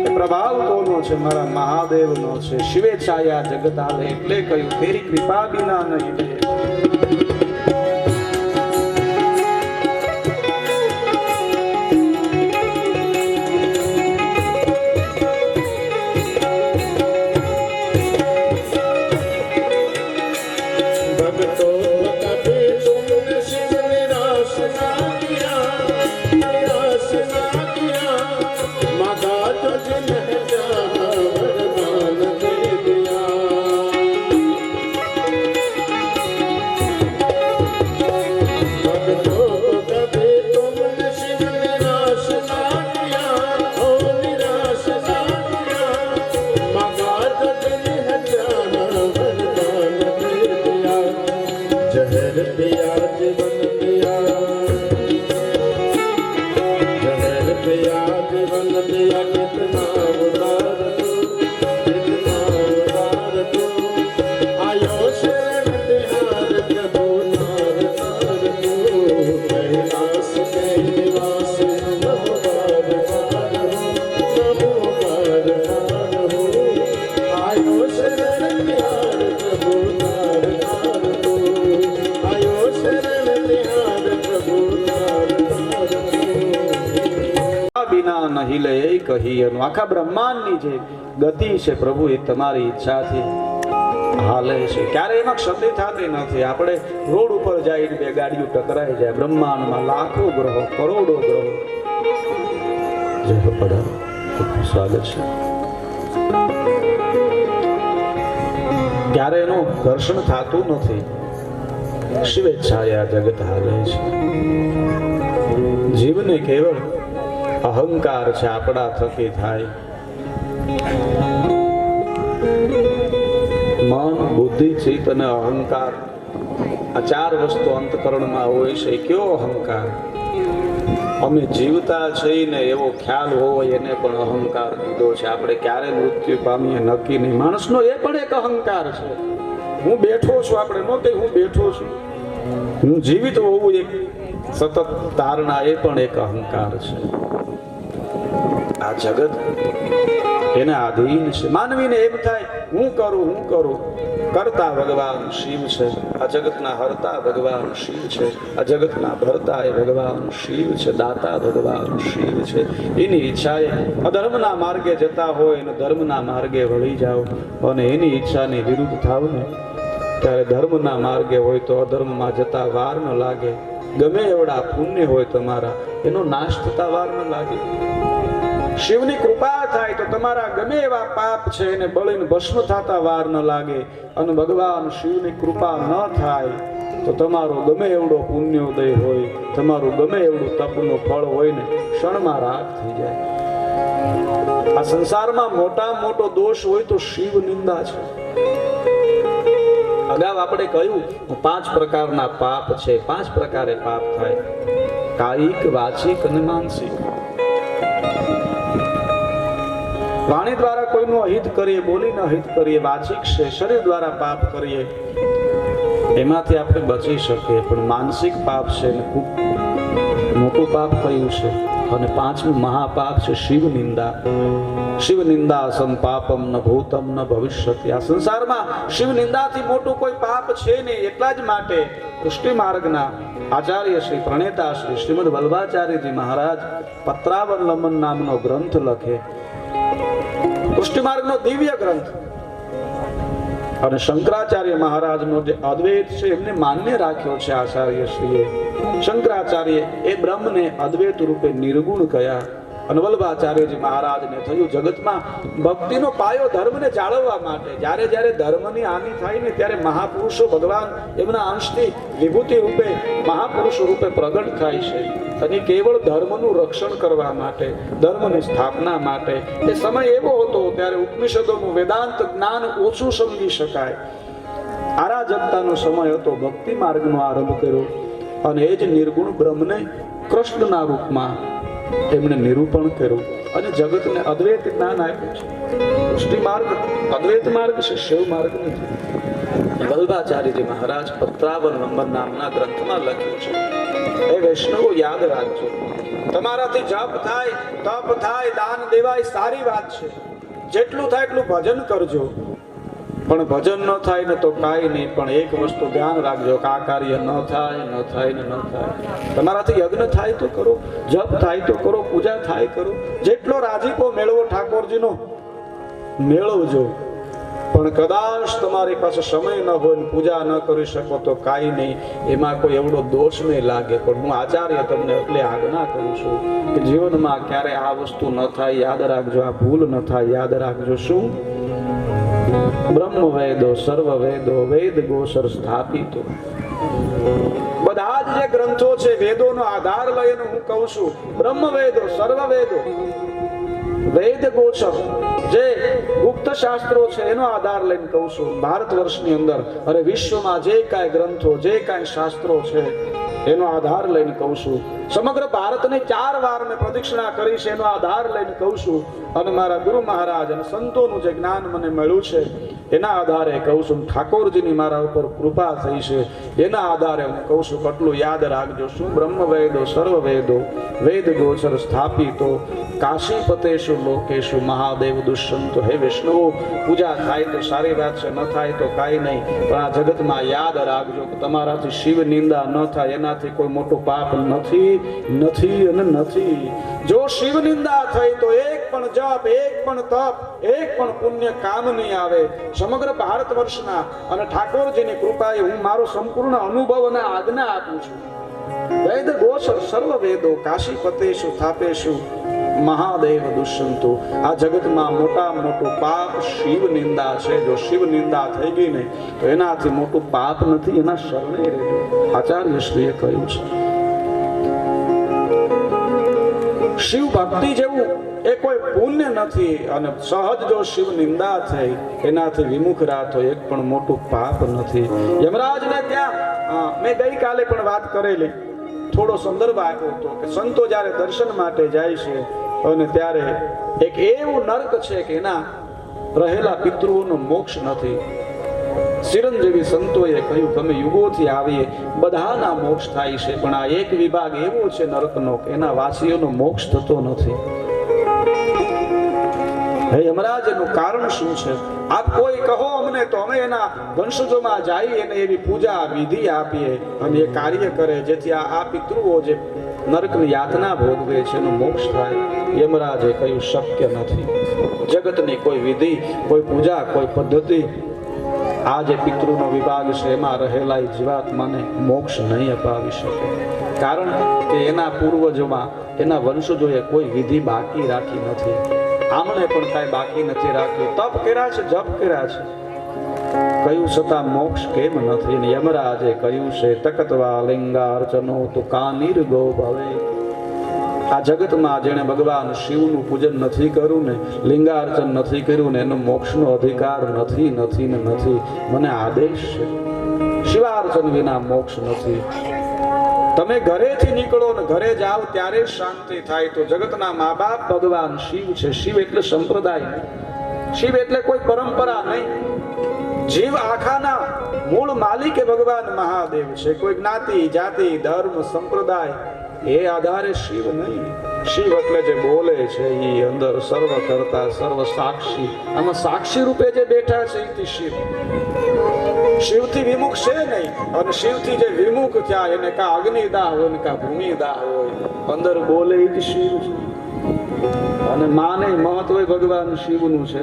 એ પ્રભાવ કોનો છે? મારા મહાદેવનો છે. શિવે છાયા જગત હાલે એટલે કહ્યું તેરી કૃપા વિના નહીં લે. भक्तों कभी तुमने शिव निराश ना किया, निराश ना किया. माता तो जिन्हें चाहा वरदान दे दिया. भक्तों कभी तुमने शिव निराश ना किया, ओ निराश ना किया. माता तो जिन्हें चाहा वरदान दे दिया. जहर पिया जीवन पिया, जहर पिया जीवन पिया. कितना उदार तू, कितना उदार तू. आयो शरण तिहार प्रभु तार तार तू. कैलाश के निवास नमो મિલે એ કહી એનું આખા બ્રહ્માંડની જે ગતિ છે પ્રભુ એ તમારી ઈચ્છાથી હાલે છે. ક્યારે એમાં ક્ષતિ થતી નથી. આપણે રોડ ઉપર જઈને બે ગાડીઓ ટકરાઈ જાય. બ્રહ્માંડમાં લાખો ગ્રહો, કરોડો ગ્રહો. જય પધારો, સ્વાગત છે. ક્યારે એનું ઘર્ષણ થતું નથી. શિવેચ્છાએ આ જગત હાલે છે. જીવને કેવળ અહંકાર છે આપણા થકી થાય. મન, બુદ્ધિ, ચિત્ત અને અહંકાર આ ચાર વસ્તુ અંતકરણમાં હોય છે. કયો અહંકાર? અમે જીવતા છીએ ને એવો ખ્યાલ હોય એને પણ અહંકાર કીધો છે. આપણે ક્યારે મૃત્યુ પામીએ નક્કી નહીં. માણસનો એ પણ એક અહંકાર છે. હું બેઠો છું, આપણે ન કહી હું બેઠો છું. હું જીવિત હોવું એક સતત ધારણા, એ પણ એક અહંકાર છે. આ જગત એને આધીન છે. માનવીને એમ થાય હું કરું. કરતા ભગવાન શિવ છે. આ જગતના હરતા ભગવાન શિવ છે. આ જગતના ભરતા એ ભગવાન શિવ છે. દાતા ભગવાન શિવ છે. એની ઈચ્છાએ અધર્મના માર્ગે જતા હોય અને ધર્મના માર્ગે વળી જાઓ અને એની ઈચ્છાની વિરુદ્ધ થાવ ને ત્યારે ધર્મના માર્ગે હોય તો અધર્મમાં જતા વાર ન લાગે. ગમે એવડા પુણ્ય હોય તમારા, એનો નાશ થતા વાર ન લાગે. શિવની કૃપા થાય તો તમારા ગમે એવા પાપ છે એને બળીને ભસ્મ થતા વાર ન લાગે. અને ભગવાન શિવની કૃપા ન થાય તો તમારો ગમે એવડો પુણ્યોદય હોય, તમારું ગમે એવડું તપનું ફળ હોય ને ક્ષણમાં રાગ થઈ જાય. આ સંસારમાં મોટામાં મોટો દોષ હોય તો શિવ નિંદા છે. અગાઉ આપણે કહ્યું 5 પ્રકારના પાપ છે. 5 પ્રકારે પાપ થાય: કાયિક, વાચિક અને માનસિક. વાણી દ્વારા કોઈનું અહિત કરીએ, બોલીને અહિત કરીએ, વાચિક છે, શરીર દ્વારા પાપ કરીએ, એમાંથી આપણે બચી શકીએ. પણ માનસિક પાપ છે ને ખૂબ મોટું પાપ કયું છે? અને 5મું મહાપાપ છે શિવ નિંદા. શિવ નિંદા સમ પાપમ ન ભૂતમ ન ભવિષ્યતિ. આ સંસારમાં શિવ નિંદાથી મોટું કોઈ પાપ છે નહીં. એટલા જ માટે પુષ્ટિ માર્ગના આચાર્ય શ્રી પ્રણેતા શ્રી શ્રીમદ વલ્ભાચાર્યજી મહારાજ પત્રાવલંબન નામનો ગ્રંથ લખે. પુષ્ટિ માર્ગનો દિવ્ય ગ્રંથ. અને શંકરાચાર્ય મહારાજનો જે અદ્વૈત છે એમને માન્ય રાખ્યો છે આચાર્ય શ્રીએ. શંકરાચાર્ય એ બ્રહ્મને અદ્વૈત રૂપે નિર્ગુણ કયા. અને વલ્ભાચાર્યજી મહારાજને થયું જગતમાં ભક્તિનો પાયો ધર્મને જાળવવા માટે. જ્યારે જ્યારે ધર્મની હાનિ થાય ને ત્યારે મહાપુરુષો ભગવાન એમના અંશથી વિભૂતિ રૂપે મહાપુરુષો રૂપે પ્રગટ થાય છે. અને કેવળ ધર્મનું રક્ષણ કરવા માટે, ધર્મની સ્થાપના માટે. એ સમય એવો હતો ત્યારે ઉપનિષદોનું વેદાંત જ્ઞાન ઓછું સમજી શકાય. અરાજકતાનો સમય હતો. ભક્તિ માર્ગનો આરંભ કર્યો અને એ જ નિર્ગુણ બ્રહ્મને કૃષ્ણના રૂપમાં એમણે નિરૂપણ કર્યું અને જગતને અદ્વૈત જ્ઞાન આપ્યું છે. પુષ્ટિ માર્ગ અદ્વૈત માર્ગ છે, શિવ માર્ગ નથી. વલ્ભાચાર્યજી મહારાજ પત્રાવલંબન નામના ગ્રંથમાં લખ્યું છે. એ વૈષ્ણવો યાદ રાખજો, તમારાથી જપ થાય, તપ થાય, દાન દેવાય, સારી વાત છે. જેટલું થાય એટલું ભજન કરજો. પણ ભજન ન થાય ને તો કાંઈ નહીં. પણ એક વસ્તુ ધ્યાન રાખજો કે આ કાર્ય ન થાય ને ન થાય. તમારાથી યજ્ઞ થાય તો કરો, જપ થાય તો કરો, પૂજા થાય કરો. જેટલો રાજીપો મેળવો ઠાકોરજીનો મેળવજો. પણ કદાચ તમારી પાસે સમય ન હોય ને પૂજા ન કરી શકો તો કાંઈ નહીં. એમાં કોઈ એવડો દોષ નહીં લાગે. પણ હું આચાર્ય તમને એટલે આજ્ઞા કરું છું કે જીવનમાં ક્યારે આ વસ્તુ ન થાય યાદ રાખજો, આ ભૂલ ન થાય યાદ રાખજો. શું? બ્રહ્મ વેદો સર્વ વેદો વેદ ગોચર સ્થાપિતો. બધા જ જે ગ્રંથો છે વેદોનો આધાર લઈને હું કહું છું. બ્રહ્મ વેદો સર્વ વેદો વેદ ગોચર જે ગુપ્ત શાસ્ત્રો છે એનો આધાર લઈને કહું છું. ભારત વર્ષની અંદર અને વિશ્વમાં જે કાંઈ ગ્રંથો, જે કાંઈ શાસ્ત્રો છે એનો આધાર લઈને કહું છું. સમગ્ર ભારતને 4 વાર મેં પ્રદક્ષિણા કરી છે એનો આધાર લઈને કહું છું. અને મારા ગુરુ મહારાજ અને સંતોનું જે જ્ઞાન મને મળ્યું છે એના આધારે કહું છું. ઠાકોરજીની મારા ઉપર કૃપા થઈ છે એના આધારે હું કહું છું. કેટલું યાદ રાખજો. શું? બ્રહ્મ વેદો સર્વ વેદો વેદ ગોચર સ્થાપિતો કાશી પતેશુ લોકેશુ મહાદેવ દુષ્યંતો. હે વિષ્ણુ, પૂજા થાય તો સારી વાત છે, ન થાય તો કાંઈ નહીં. પણ આ જગતમાં યાદ રાખજો કે તમારાથી શિવ નિંદા ન થાય એનાથી કોઈ મોટું પાપ નથી. જો શિવ નિંદા થઈ તો એક પણ જપ, એક પણ તપ, એક પણ પુણ્ય કામ નહીં આવે. સમગ્ર ભારત વર્ષના અને ઠાકોરજીની કૃપાએ હું મારો સંપૂર્ણ અનુભવ અને આજ્ઞા આપું છું. વેદ ગોચર સર્વ વેદો કાશીપતેષુ સ્થાપેષુ મહાદેવ દુષ્યંતુ. આ જગતમાં મોટામાં મોટું પાપ શિવ નિંદા છે. જો શિવ નિંદા થઈ ગઈ ને તો એનાથી મોટું પાપ નથી. એના શરણે રહેજો, આચાર્યશ્રીએ કહ્યું છે. શિવ ભક્તિ જેવું એ કોઈ પુણ્ય નથી. અને સહજ જો શિવ નિંદા થઈ એનાથી વિમુખ રાતો એક પણ મોટું પાપ નથી. યમરાજને ત્યાં મેં ગઈકાલે પણ વાત કરેલી, થોડો સંદર્ભ આપ્યો હતો કે સંતો જ્યારે દર્શન માટે જાય છે અને ત્યારે એક એવું નર્ક છે કે એના રહેલા પિતૃઓનો મોક્ષ નથી. ચિરંજીવી સંતોએ કહ્યું કે અમે યુગોથી આવીએ, બધાના મોક્ષ થાય છે, પણ આ એક વિભાગ એવો છે નરકનો કે એના વાસીઓનો મોક્ષ થતો નથી. હે યમરાજ, એનું કારણ શું છે? આપ કોઈ કહો અમને તો અમે એના વંશજોમાં જઈએ અને એવી પૂજા વિધિ આપીએ અને એ કાર્ય કરે જેથી આ પિતૃઓ જે નરકની યાતના ભોગવે છે એનો મોક્ષ થાય. યમરાજે કહ્યું શક્ય નથી. જગતની કોઈ વિધિ, કોઈ પૂજા, કોઈ પદ્ધતિ આ જે પિતૃનો વિભાગ છે એમાં રહેલા જીવાત્માને મોક્ષ નહીં અપાવી શકે. કારણ કે એના પૂર્વજોમાં, એના વંશજોએ કોઈ વિધિ બાકી રાખી નથી. આમણે પણ કાંઈ બાકી નથી રાખ્યું. તપ કર્યા છે, જપ કર્યા છે, કહ્યું છતાં મોક્ષ કેમ નથી? અને યમરાજે કહ્યું છે તકતવા લિંગાર્ચનો તુ કાનિર ગો ભવે. આ જગતમાં જેણે ભગવાન શિવનું પૂજન નથી કર્યું ને, લિંગાર્ચન નથી કર્યું ને, એનો મોક્ષનો અધિકાર નથી, નથી ને નથી. મને આદેશ છે, શિવાર્ચન વિના મોક્ષ નથી. તમે ઘરેથી નીકળો ને ઘરે જાઓ ત્યારે શાંતિ થાય. તો જગતના મા બાપ ભગવાન શિવ છે. શિવ એટલે સંપ્રદાય નહીં, શિવ એટલે કોઈ પરંપરા નહીં. જીવ આખાના મૂળ માલિક એ ભગવાન મહાદેવ છે. કોઈ જ્ઞાતિ, જાતિ, ધર્મ, સંપ્રદાય એ આધારે શિવ નહીં. શિવ એટલે જે બોલે છે એ અંદર સર્વ કરતા, સર્વ સાક્ષી, આમાં સાક્ષી રૂપે જે બેઠા છે એ શિવ. શિવથી વિમુખ છે નહીં. અને શિવથી જે વિમુખ થયા એને કા અગ્નિદાહ હોય ને કા ભૂમિદાહ હોય, અંદર બોલે એ જ શિવ છે. અને માને મહત્વ ભગવાન શિવનું છે.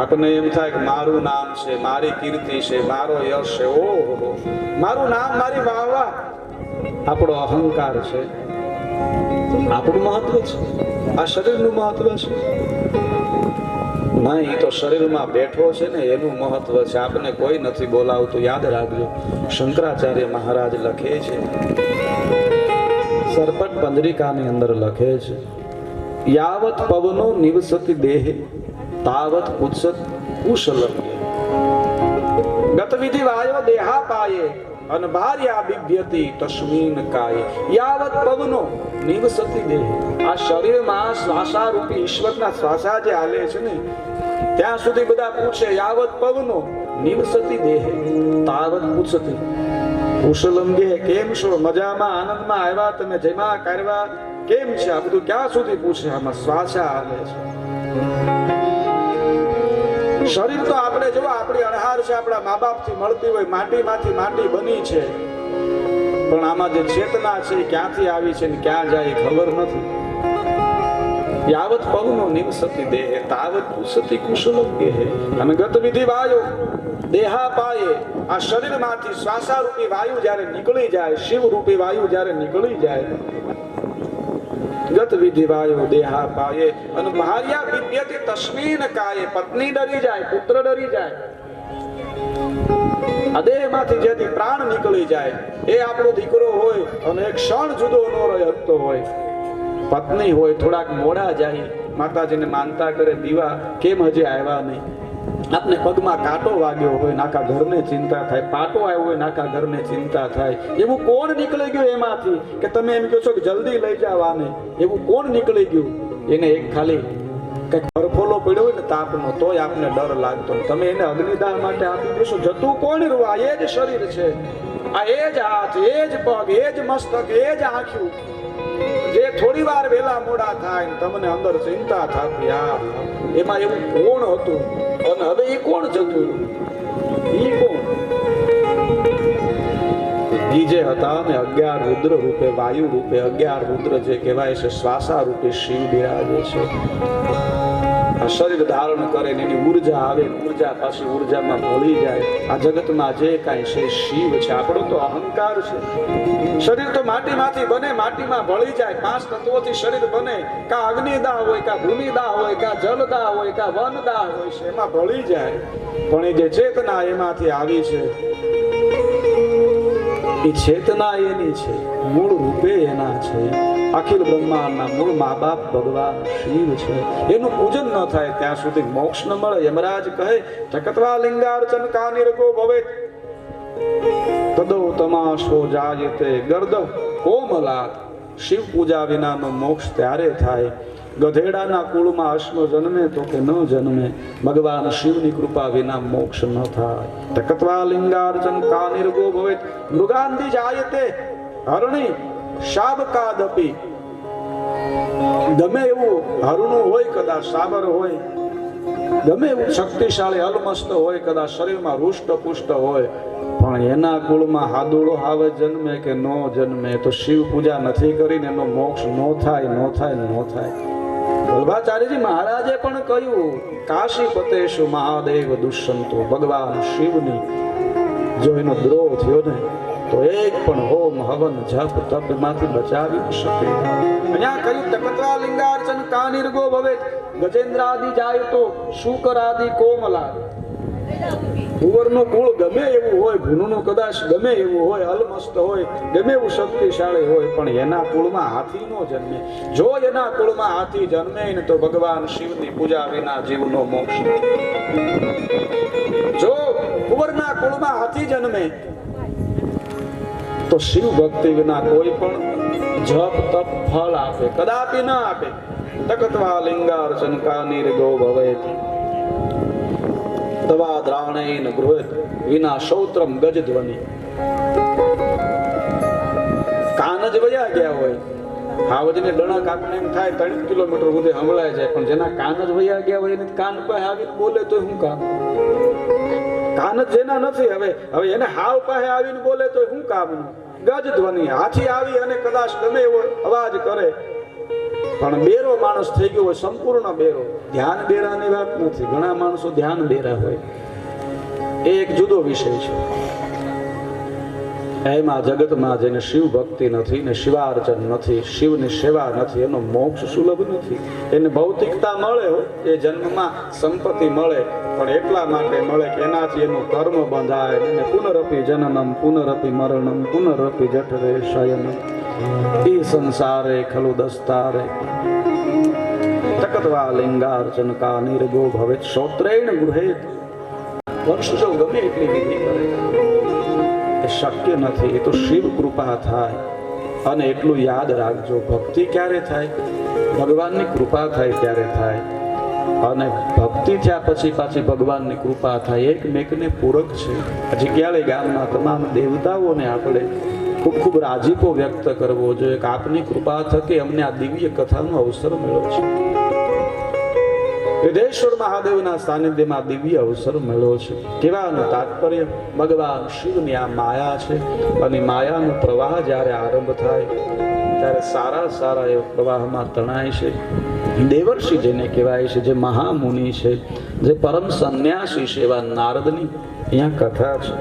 આપને એમ થાય કે મારું નામ છે, મારી કીર્તિ છે, મારો યશ છે, ઓહો મારું નામ, મારી વાહવા, આપણો અહંકાર છે, આપણું મહત્વ છે, આ શરીરનું મહત્વ છે. નહીં, તો શરીરમાં બેઠો છે ને એનું મહત્વ છે. આપને કોઈ નથી બોલાવતું. યાદ રાખજો, શંકરાચાર્ય મહારાજ લખે છે, સરપટ પંજરિકાની અંદર લખે છે, યાવત પવનો નિવસતિ દેહે તાવત ઉત્સત કુશલમ ગતવિધિ વાયો દેહા પાયે અનભાર્યા બિભ્યતિ તસ્મીન કાય. યાવત પવનો નિવસતિ દેહે. આ શરીરમાં શ્વાસારૂપી ઈશ્વરના શ્વાસા જે હાલે છે ને ત્યાં સુધી બધા પૂછે યાવત પવનો નિવસતિ દેહે તાવત પૂછતી કુશલમ દેહ. કેમ છો? મજામાં, આનંદમાં આવ્યા તમે? જમ્યા કરવા? કેમ છે? આ બધું ક્યાં સુધી પૂછે? આમાં શ્વાસા હાલે છે. શરીર તો આપણે જો આપણી અણહાર છે, આપણા મા બાપ થી મળતી હોય, માટીમાંથી માટી બની છે, પણ આમાં જે ચેતના છે ક્યાંથી આવી છે ને ક્યાં જાય ખબર નથી. યાવત પવનો નિવસતિ દેહે તાવત પૂછતી કુશલમ દેહે. અને ગત વિધિ વાયો દેહા પાયે. આ શરીરમાંથી શ્વાસારૂપી વાયુ જ્યારે નીકળી જાય, શિવ રૂપી વાયુ જ્યારે નીકળી જાય, ગત વિધિ વાયો દેહા પાયે અને ભાર્યા વિદ્યતિ તસ્મીન કાયે. પત્ની ડરી જાય, પુત્ર ડરી જાય. આ દેહમાંથી જેથી પ્રાણ નીકળી જાય, એ આપણો દીકરો હોય અને એક ક્ષણ જુદો ન રહેતો હોય, પત્ની હોય, થોડાક મોડા જાય, માતાજીને માનતા કરે, દીવા કેમ હજી આવ્યા નહીં? આપને પગમાં કાંટો વાગ્યો હોય, નાકા ઘરને ચિંતા થાય, પાટો આવ્યો હોય, નાકા ઘરને ચિંતા થાય. એવું કોણ નીકળી ગયું એમાંથી કે તમે એમ કહો છો કે જલ્દી લઈ જાવ આને? એવું કોણ નીકળી ગયું? એને એક ખાલી કઈક બરફોલો પડ્યો હોય ને તાપનો, તોય આપને ડર લાગતો. તમે એને અગ્નિદાહ માટે આપી દેશો, જતું કોણ રહ્યું? આ એ જ શરીર છે, આ એ જ હાથ, એ જ પગ, એ જ મસ્તક, એ જ આંખ્યું, જે થોડી વાર વેલા મોડા થાય ને તમને અંદર ચિંતા થતી. આ એમાં એવું કોણ હતું અને હવે એ કોણ જતું? એ કોણ? ઈ જે હતા ને 11 રુદ્ર રૂપે, વાયુ રૂપે 11 રુદ્ર જે કહેવાય છે, શ્વાસા રૂપે શિવ બિરાજે છે. આ શરીર ધારણ કરે ને એની ઉર્જા આવે, ઉર્જા પાછી ઉર્જામાં ભળી જાય. આ જગતમાં જે કાંઈ છે શિવ છે. આપણો તો અહંકાર છે. શરીર તો માટીમાંથી બને, માટીમાં ભળી જાય. 5 તત્વોથી શરીર બને. કા અગ્નિદાહ હોય, કા ભૂમિદાહ હોય, કા જલદાહ હોય, કા વનદાહ હોય છે, એમાં ભળી જાય. પણ એ જે ચેતના એમાંથી આવી છે, એ ચેતના એની છે, મૂળ રૂપે એના છે. અખિલ બ્રહ્માંડના મૂળ મા બાપ ભગવાન શિવ છે. એનું પૂજન ન થાય ત્યાં સુધી મોક્ષ ન મળે. યમરાજ કહે જગતવા લિંગાર્ચન કા નિર્ગો ભવેત તદો તમાશો જાયતે ગર્દ કોમલા. શિવ પૂજા વિનાનો મોક્ષ ત્યારે થાય. ગધેડાના કુળમાં અશ્મ જન્મે તો કે ન જન્મે, ભગવાન શિવની કૃપા વિના મોક્ષ ન થાય. તકત્વા લિંગાર્ચન કા નિર્ગો ભવેત મૃગાંધી જાયતે હરણી શાબકાદપી. ગમે એવું હરણું હોય, કદાચ સાબર હોય, ગમે એવું શક્તિશાળી અલમસ્ત હોય, કદાચ શરીરમાં રૂષ્ટ પુષ્ટ હોય, પણ એના કુળમાં હાદુડો હાવે જન્મે કે ન જન્મે તો શિવ પૂજા નથી કરીને એનો મોક્ષ ન થાય, ન થાય, ન થાય. વલ્ભાચાર્યજી મહારાજે પણ કહ્યું કાશી પતેશુ મહાદેવ દુષ્યંતો. ભગવાન શિવની જો એનો દ્રોહ થયો ને તો એક પણ હોમ હવન જપ તપ માંથી બચાવી ન શકે. અહીંયા કહ્યું તકત્વા લિંગાર્ચન કા નિર્ગો ભવેત ગજેન્દ્રાદિ જાય તો શુકરાદિ કોમલા. કુંવરનું કુળ ગમે એવું હોય, ભૂનનું કદાચ ગમે એવું હોય, અલમસ્ત હોય, ગમે એવું શક્તિશાળી હોય, પણ એના કુળમાં હાથી નો જન્મે. જો એના કુળમાં હાથી જન્મે ને તો ભગવાન શિવની પૂજા વિના જીવનો મોક્ષ. જો કુંવરના કુળમાં હાથી જન્મે તો શિવ ભક્તિ વિના કોઈ પણ જપ તપ ફળ આપે કદાપી ના આપે. તકત્વા લિંગાર્ચન કા નિર્ગો ભવેત તવા દ્રાણેન ગૃહેત વિના શૌત્રમ ગજધ્વનિ. કાન જ વયા ગયા હોય, હાવજને ડણા કાપને એમ થાય 3 કિલોમીટર સુધી સંભળાય જાય, પણ જેના કાન જ વયા ગયા હોય એને કાન પાસે આવીને બોલે તો શું કામ? કાન જ જેના નથી, હવે એને હાવ પાસે આવીને બોલે તો શું કામનું? ગજધ્વનિ. હાથી આવી અને કદાચ ગમે એવો અવાજ કરે, પણ બેરો માણસ થઈ ગયો હોય, સંપૂર્ણ બેરો. ધ્યાન બેરાની વાત નથી. ઘણા માણસો ધ્યાન બેરા હોય, એ એક જુદો વિષય છે. એમાં જગતમાં જેને શિવ ભક્તિ નથી ને શિવાર્ચન નથી, શિવની સેવા નથી, એનો મોક્ષ સુલભ નથી. એને ભૌતિકતા મળે હોય, એ જન્મમાં સંપત્તિ મળે, પણ એટલા માટે મળે કે એનાથી એનું કર્મ બંધાય અને પુનરપી જનનમ પુનરપી મરણમ પુનરપી જઠરે શયનમ એ સંસારે ખલુ દસ્તારે. તકત્વા લિંગાર્ચન કા નિર્ગો ભવેત શ્રોત્રેણ ગૃહેત. વર્ષ જો ગમે એટલી વિધિ કરે એ શક્ય નથી. એ તો શિવ કૃપા થાય. અને એટલું યાદ રાખજો, ભક્તિ ક્યારે થાય? ભગવાનની કૃપા થાય ત્યારે થાય. અને ભક્તિ થયા પછી પાછી ભગવાનની કૃપા થાય. એકમેકને પૂરક છે. હજી ક્યારે ગામના તમામ દેવતાઓને આપણે ખૂબ ખૂબ રાજીપો વ્યક્ત કરવો જોઈએ કે આપની કૃપા થકી અમને આ દિવ્ય કથાનો અવસર મળ્યો છે. વિદેશ્વર મહાદેવના સાનિધ્યમાં દિવ્ય અવસર મળ્યો છે. કહેવાનું તાત્પર્ય ભગવાન શિવની આ માયા છે, અને માયાનો પ્રવાહ જ્યારે આરંભ થાય ત્યારે સારા સારા એ પ્રવાહમાં તણાય છે. દેવર્ષિ જેને કહેવાય છે, જે મહામુનિ છે, જે પરમ સંન્યાસી છે, એવા નારદની અહીંયા કથા છે.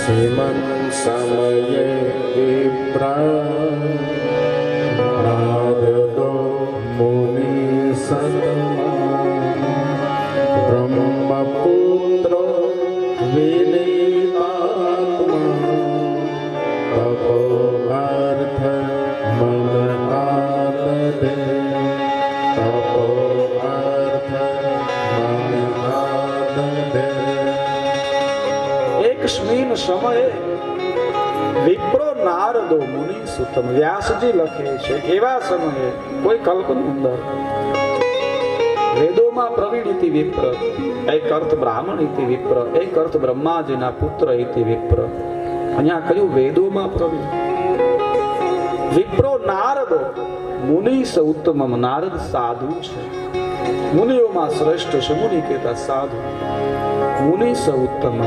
सीमन समये नारदो मुनि ब्रह्मपुत्र विनीतात्मा तपोर्थ मननादे तपोर्थ मननादे. એક સ્મીન સમયે વિપ્રો નારદો મુનિ સુતમ. વ્યાસજી લખે છે એવા સમયે કોઈ કલ્પની અંદર વેદોમાં પ્રવીણ ઇતિ વિપ્ર, એક અર્થ બ્રાહ્મણ ઇતિ વિપ્ર, એક અર્થ બ્રહ્માજીના પુત્ર ઇતિ વિપ્ર. અહીંયા કહ્યું વેદોમાં પ્રવીણ. વિપ્રો નારદો મુનિ સ ઉત્તમમ. નારદ સાધુ છે, મુનિઓમાં શ્રેષ્ઠ છે. મુનિ કહેતા સાધુ. મુનિ સ ઉત્તમમ.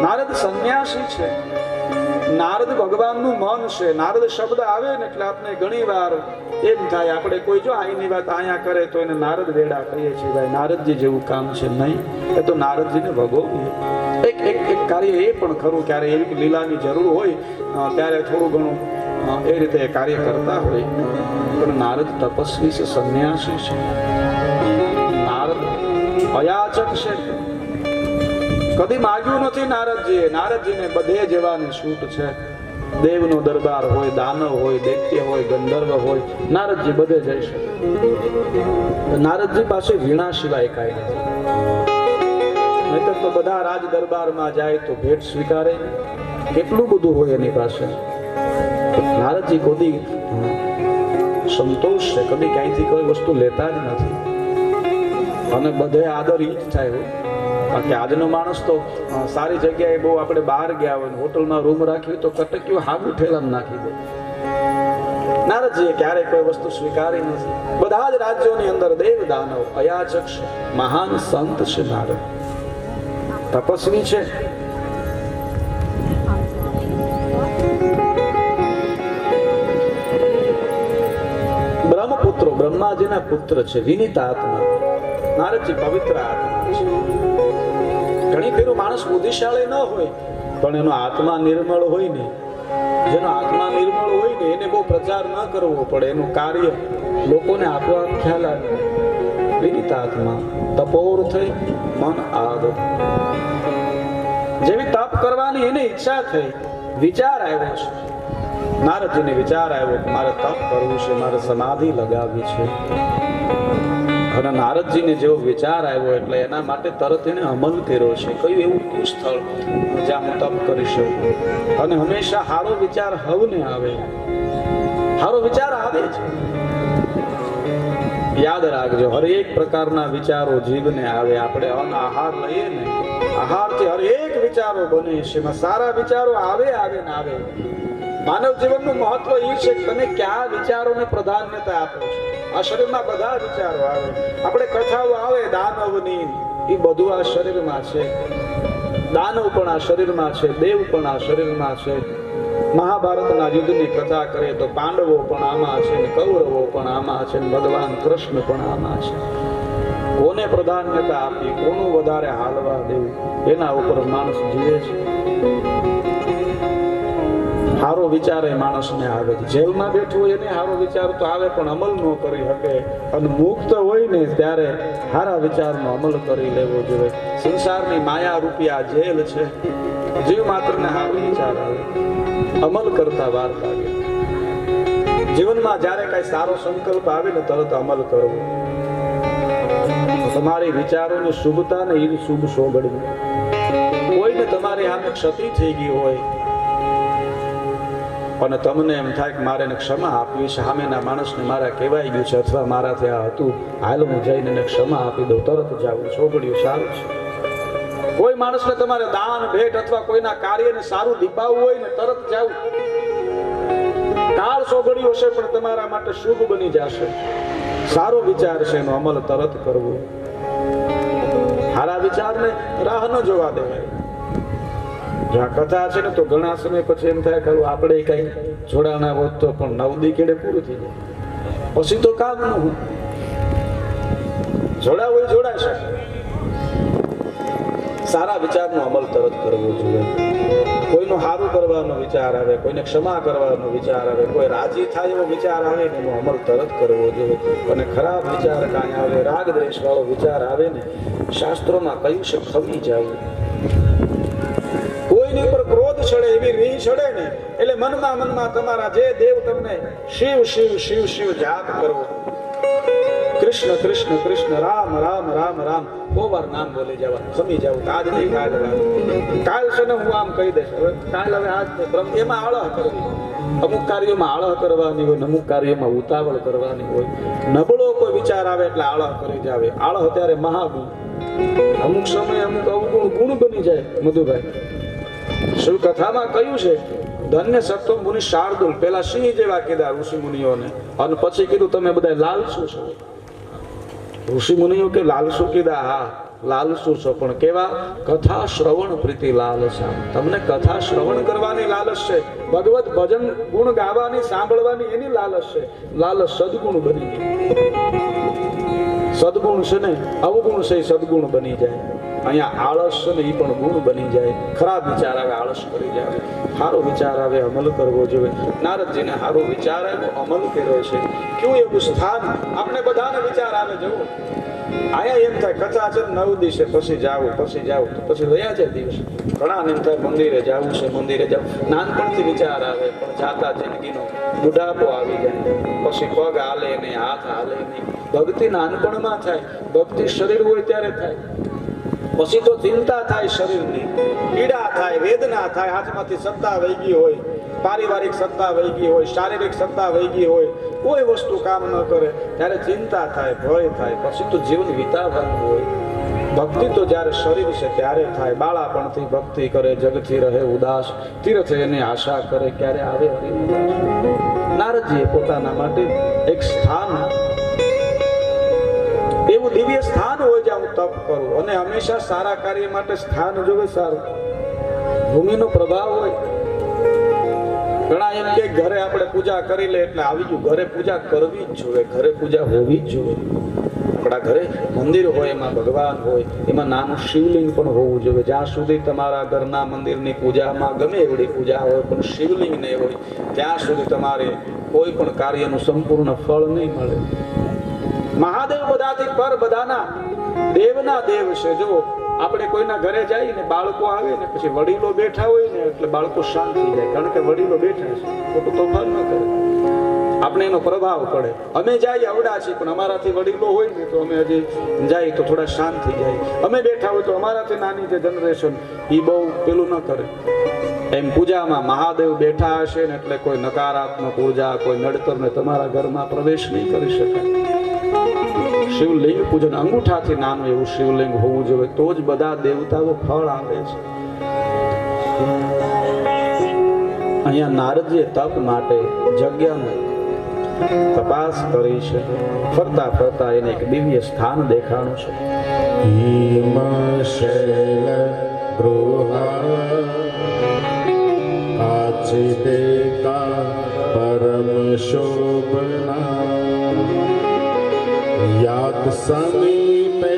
નારદ સંન્યાસી છે, નારદ ભગવાનનું મન છે. નારદ શબ્દ આવે ને એટલે આપણે ઘણી વાર એમ થાય, આપણે કોઈ જો અહીંની વાત અહીંયા કરે તો એને નારદ વેડા કહીએ છીએ. ભાઈ નારદજી જેવું કામ છે નહીં, એ તો નારદજીને ભગોવીએ. એક કાર્ય એ પણ ખરું, ક્યારે એવી લીલાની જરૂર હોય ત્યારે થોડું ઘણું એ રીતે કાર્ય કરતા હોય. પણ નારદ તપસ્વી છે, સંન્યાસી છે. નારદ અયાચક છે, કદી માગ્યું નથી નારદજીએ. નારદજીને બધે જવાની છૂટ છે. દેવનો દરબાર હોય, દાનવ હોય, દૈત્ય હોય, ગંધર્વ હોય, નારદજી બધે જઈ શકે. નારદજી પાસે વીણા સિવાય કાંઈ નથી. નહીતર તો બધા રાજ દરબારમાં જાય તો ભેટ સ્વીકારે, કેટલું બધું હોય એની પાસે. નારદજી કદી સંતોષ છે, કદી ક્યાંયથી કોઈ વસ્તુ લેતા જ નથી. અને બધે આદર ઈ જ થાય હોય. બાકી આજનો માણસ તો સારી જગ્યાએ બહુ આપણે બહાર ગયા હોય, હોટલમાં રૂમ રાખી તો કટક્યું હાગું ઠેલામાં નાખી દે. નારદજીએ ક્યારેય કોઈ વસ્તુ સ્વીકારી નથી. બધા જ રાજ્યોની અંદર દેવ દાનવ અયાચક છે, મહાન સંત છે. નારદ તપસ્વી છે. બ્રહ્મપુત્રો બ્રહ્માજીના પુત્ર છે, વિનીત આત્મા. નારદજી પવિત્ર આત્મા છે. ઘણી ફેરું માણસ બુદ્ધિશાળી ન હોય પણ એનો આત્મા નિર્મળ હોય ને, જેનો આત્મા નિર્મળ હોય ને એને બહુ પ્રચાર ન કરવો પડે, એનું કાર્ય લોકોને આપવા ખ્યાલ આવે. વિનીત આત્મા, તપોર થઈ મન આદ. જેવી તપ કરવાની એને ઈચ્છા થઈ, વિચાર આવ્યો છે. નારદજીને વિચાર આવ્યો કે મારે તપ કરવું છે, મારે સમાધિ લગાવવી છે. અને નારદજીને જેવો વિચાર આવ્યો એટલે એના માટે તરત એને અમલ કર્યો છે. કયું એવું સ્થળ જ્યાં હું તપ કરી શકું. અને હંમેશા હારો વિચાર હવને આવે, હારો વિચાર આવે છે. યાદ રાખજો, હરેક પ્રકારના વિચારો જીવને આવે. આપણે આહાર લઈએ ને, આહારથી હરેક વિચારો બને છે. એમાં સારા વિચારો આવે ને આવે. માનવ જીવનનું મહત્વ એ છે કે તમે કયા વિચારોને પ્રાધાન્યતા આપો છો. આ શરીરમાં બધા વિચારો આવે. આપણે કથાઓ આવે દાનવની, એ બધું આ શરીરમાં છે. દાનવ પણ આ શરીરમાં છે, દેવ પણ આ શરીરમાં છે. મહાભારતના યુદ્ધની કથા કરીએ તો પાંડવો પણ આમાં છે, કૌરવો પણ આમાં છે, ભગવાન કૃષ્ણ પણ આમાં છે. કોને પ્રાધાન્યતા આપી, કોનું વધારે હાલવા દેવું, એના ઉપર માણસ જીવે છે. હારો વિચાર એ માણસને આવે છે. જેલમાં બેઠું હોય એને હારો વિચાર તો આવે પણ અમલ ન કરી શકે. અને મુક્ત હોય ને ત્યારે હારા વિચારનો અમલ કરી લેવો જોઈએ. સંસારની માયા રૂપિયા જેલ છે. જીવ માત્રને હારો વિચાર આવે, અમલ કરતા વાર લાગે. જીવનમાં જ્યારે કઈ સારો સંકલ્પ આવે ને તરત અમલ કરવો. તમારી વિચારોની શુભતા ને એ શુભ સોગડવી. કોઈને તમારી સામે ક્ષતિ થઈ ગઈ હોય અને તમને એમ થાય કે મારે એને ક્ષમા આપવી છે, સામેના માણસને મારા કહેવાઈ ગયું છે અથવા મારાથી આ હતું, હાલ હું જઈને એને ક્ષમા આપી દઉં, તરત જાવું છોકડ્યું સારું છે. કોઈ માણસને તમારે દાન ભેટ અથવા કોઈના કાર્યને સારું દીપાવવું હોય ને તરત જાવું. કાળ સોગડ્યું હશે પણ તમારા માટે શુભ બની જશે. સારો વિચાર છે, એનો અમલ તરત કરવો. સારા વિચારને રાહ ન જોવા દેવાય. જો આ કથા છે ને તો ઘણા સમય પછી એમ થાય ખરું આપણે કઈ જોડાના હોત તો પણ નવદી કેડે પૂરું થઈ જાય. પછી તો કામ નું જોડાવ હોય જોડાય શકે. સારા વિચારનો અમલ તરત કરવો જોઈએ. કોઈનું સારું કરવાનો વિચાર આવે, કોઈને ક્ષમા કરવાનો વિચાર આવે, કોઈ રાજી થાય એવો વિચાર આવે ને એનો અમલ તરત કરવો જોઈએ. અને ખરાબ વિચાર કાંઈ આવે, રાગ દ્વેષ વાળો વિચાર આવે ને, શાસ્ત્રોમાં કહ્યું છે ખવી જવું. કોઈની ઉપર ક્રોધ ચડે, એવી રીહ ચડે ને એટલે મનમાં તમારા જે દેવ તમને શિવ શિવ શિવ શિવ જાપ કરવો. કૃષ્ણ કૃષ્ણ કૃષ્ણ, રામ રામ રામ રામ, બહુ વાર નામ બોલી જવા, ખમી જવું. આજ નહીં કાલ છે ને હું આમ કહી દઈશ, કાલ હવે આજ નહીં. એમાં આળહ કરવી. અમુક કાર્યોમાં આળહ કરવાની હોય, અમુક કાર્યોમાં ઉતાવળ કરવાની હોય. નબળો કોઈ વિચાર આવે એટલે આળહ કરી જાવે. આળહ ત્યારે મહાગુણ. અમુક સમય અમુક અવગુણ ગુણ બની જાય. મધુભાઈ શિવ કથામાં કહ્યું છે, ધન્ય સપ્તમ મુનિ શાર્દુલ, પેલા સિંહ જેવા કીધા ઋષિ મુનિઓને, અને પછી કીધું તમે બધા લાલસુ છો. ઋષિ મુનિઓ કે લાલસુ કીધા? હા, લાલસુ છો, પણ કેવા? કથા શ્રવણ પ્રીતિ લાલસા. તમને કથા શ્રવણ કરવાની લાલચ છે, ભગવત ભજન ગુણ ગાવાની સાંભળવાની એની લાલચ છે. લાલચ સદગુણ બની જાય. સદગુણ છે ને અવગુણ છે, સદગુણ બની જાય. અહીંયા આળસ છે ને એ પણ ગુણ બની જાય. ખરાબ વિચાર આવે, આળસ કરી જાય. સારો વિચાર આવે, અમલ કરવો જોઈએ. નારદજીને સારો વિચાર આવ્યો, અમલ કર્યો છે. કેવું એવું સ્થાન આપણે બધાને વિચાર આવે જવું. અહીંયા એમ થાય કથા છે 9 દિવસે પછી જાવું તો પછી વયા જાય દિવસ. ઘણા એમ થાય મંદિરે જાવું છે, મંદિરે જાવ. નાનપણથી વિચાર આવે, પણ જાતા જિંદગીનો બુઢાપો આવી જાય. પછી પગ હાલે નહીં, હાથ હાલે નહીં. ભક્તિ નાનપણમાં થાય, ભક્તિ શરીર હોય ત્યારે થાય. પછી તો ચિંતા થાય શરીરની, પીડા થાય, વેદના થાય. હાથમાંથી સત્તા વહી ગઈ હોય, પારિવારિક સત્તા વહી ગઈ હોય, શારીરિક સત્તા વહી ગઈ હોય, કોઈ વસ્તુ કામ ન કરે ત્યારે ચિંતા થાય, ભય થાય. પછી તો જીવન વિતાવવાનું હોય. ભક્તિ તો જ્યારે શરીર છે ત્યારે થાય. બાળાપણથી ભક્તિ કરે, જગથી રહે ઉદાસ, તીર્થ એની આશા કરે, ક્યારે આવે હરિ. નારદજીએ પોતાના માટે એક સ્થાન, એવું દિવ્ય સ્થાન હોય જ્યાં હું તપ કરું. અને હંમેશા સારા કાર્ય માટે સ્થાન જોવે સારું. ભૂમિનો પ્રભાવ હોય. ઘણા એમ કે ઘરે આપણે પૂજા કરી લે એટલે આવી ગયું. ઘરે પૂજા કરવી જ જોઈએ, ઘરે પૂજા હોવી જ જોઈએ. આપણા ઘરે મંદિર હોય, એમાં ભગવાન હોય, એમાં નાનું શિવલિંગ પણ હોવું જોઈએ. જ્યાં સુધી તમારા ઘરના મંદિરની પૂજામાં ગમે એવડી પૂજા હોય પણ શિવલિંગ નહીં હોય, ત્યાં સુધી તમારે કોઈ પણ કાર્યનું સંપૂર્ણ ફળ નહીં મળે. મહાદેવ બધાથી પર, બધાના દેવના દેવ છે. જો આપણે કોઈના ઘરે જઈએ ને બાળકો આવે ને પછી વડીલો બેઠા હોય ને એટલે બાળકો શાંત થઈ જાય, કારણ કે વડીલો બેઠા છે, ખોટું તોફાન ન કરે. આપણે એનો પ્રભાવ પડે. અમે જઈએ અવડા છીએ પણ અમારાથી વડીલો હોય ને તો અમે હજી જઈએ તો થોડા શાંત થઈ જાય. અમે બેઠા હોય તો અમારાથી નાની જે જનરેશન એ બહુ પેલું ન કરે. એમ પૂજામાં મહાદેવ બેઠા હશે ને એટલે કોઈ નકારાત્મક ઉર્જા, કોઈ નડતર ને તમારા ઘરમાં પ્રવેશ નહીં કરી શકાય. શિવલિંગ પૂજન અંગૂઠાથી નાનું એવું શિવલિંગ હોવું જોઈએ, તો જ બધા દેવતાઓ ફળ આપે છે. અહીંયા નારદજીએ તપ માટે જગ્યાનો તપાસ કરી છે. ફરતા ફરતા એને એક દિવ્ય સ્થાન દેખાણું છે. હિમશૈલ ગૃહા આચિદેકા પરમ શોભના યાદ સમીપે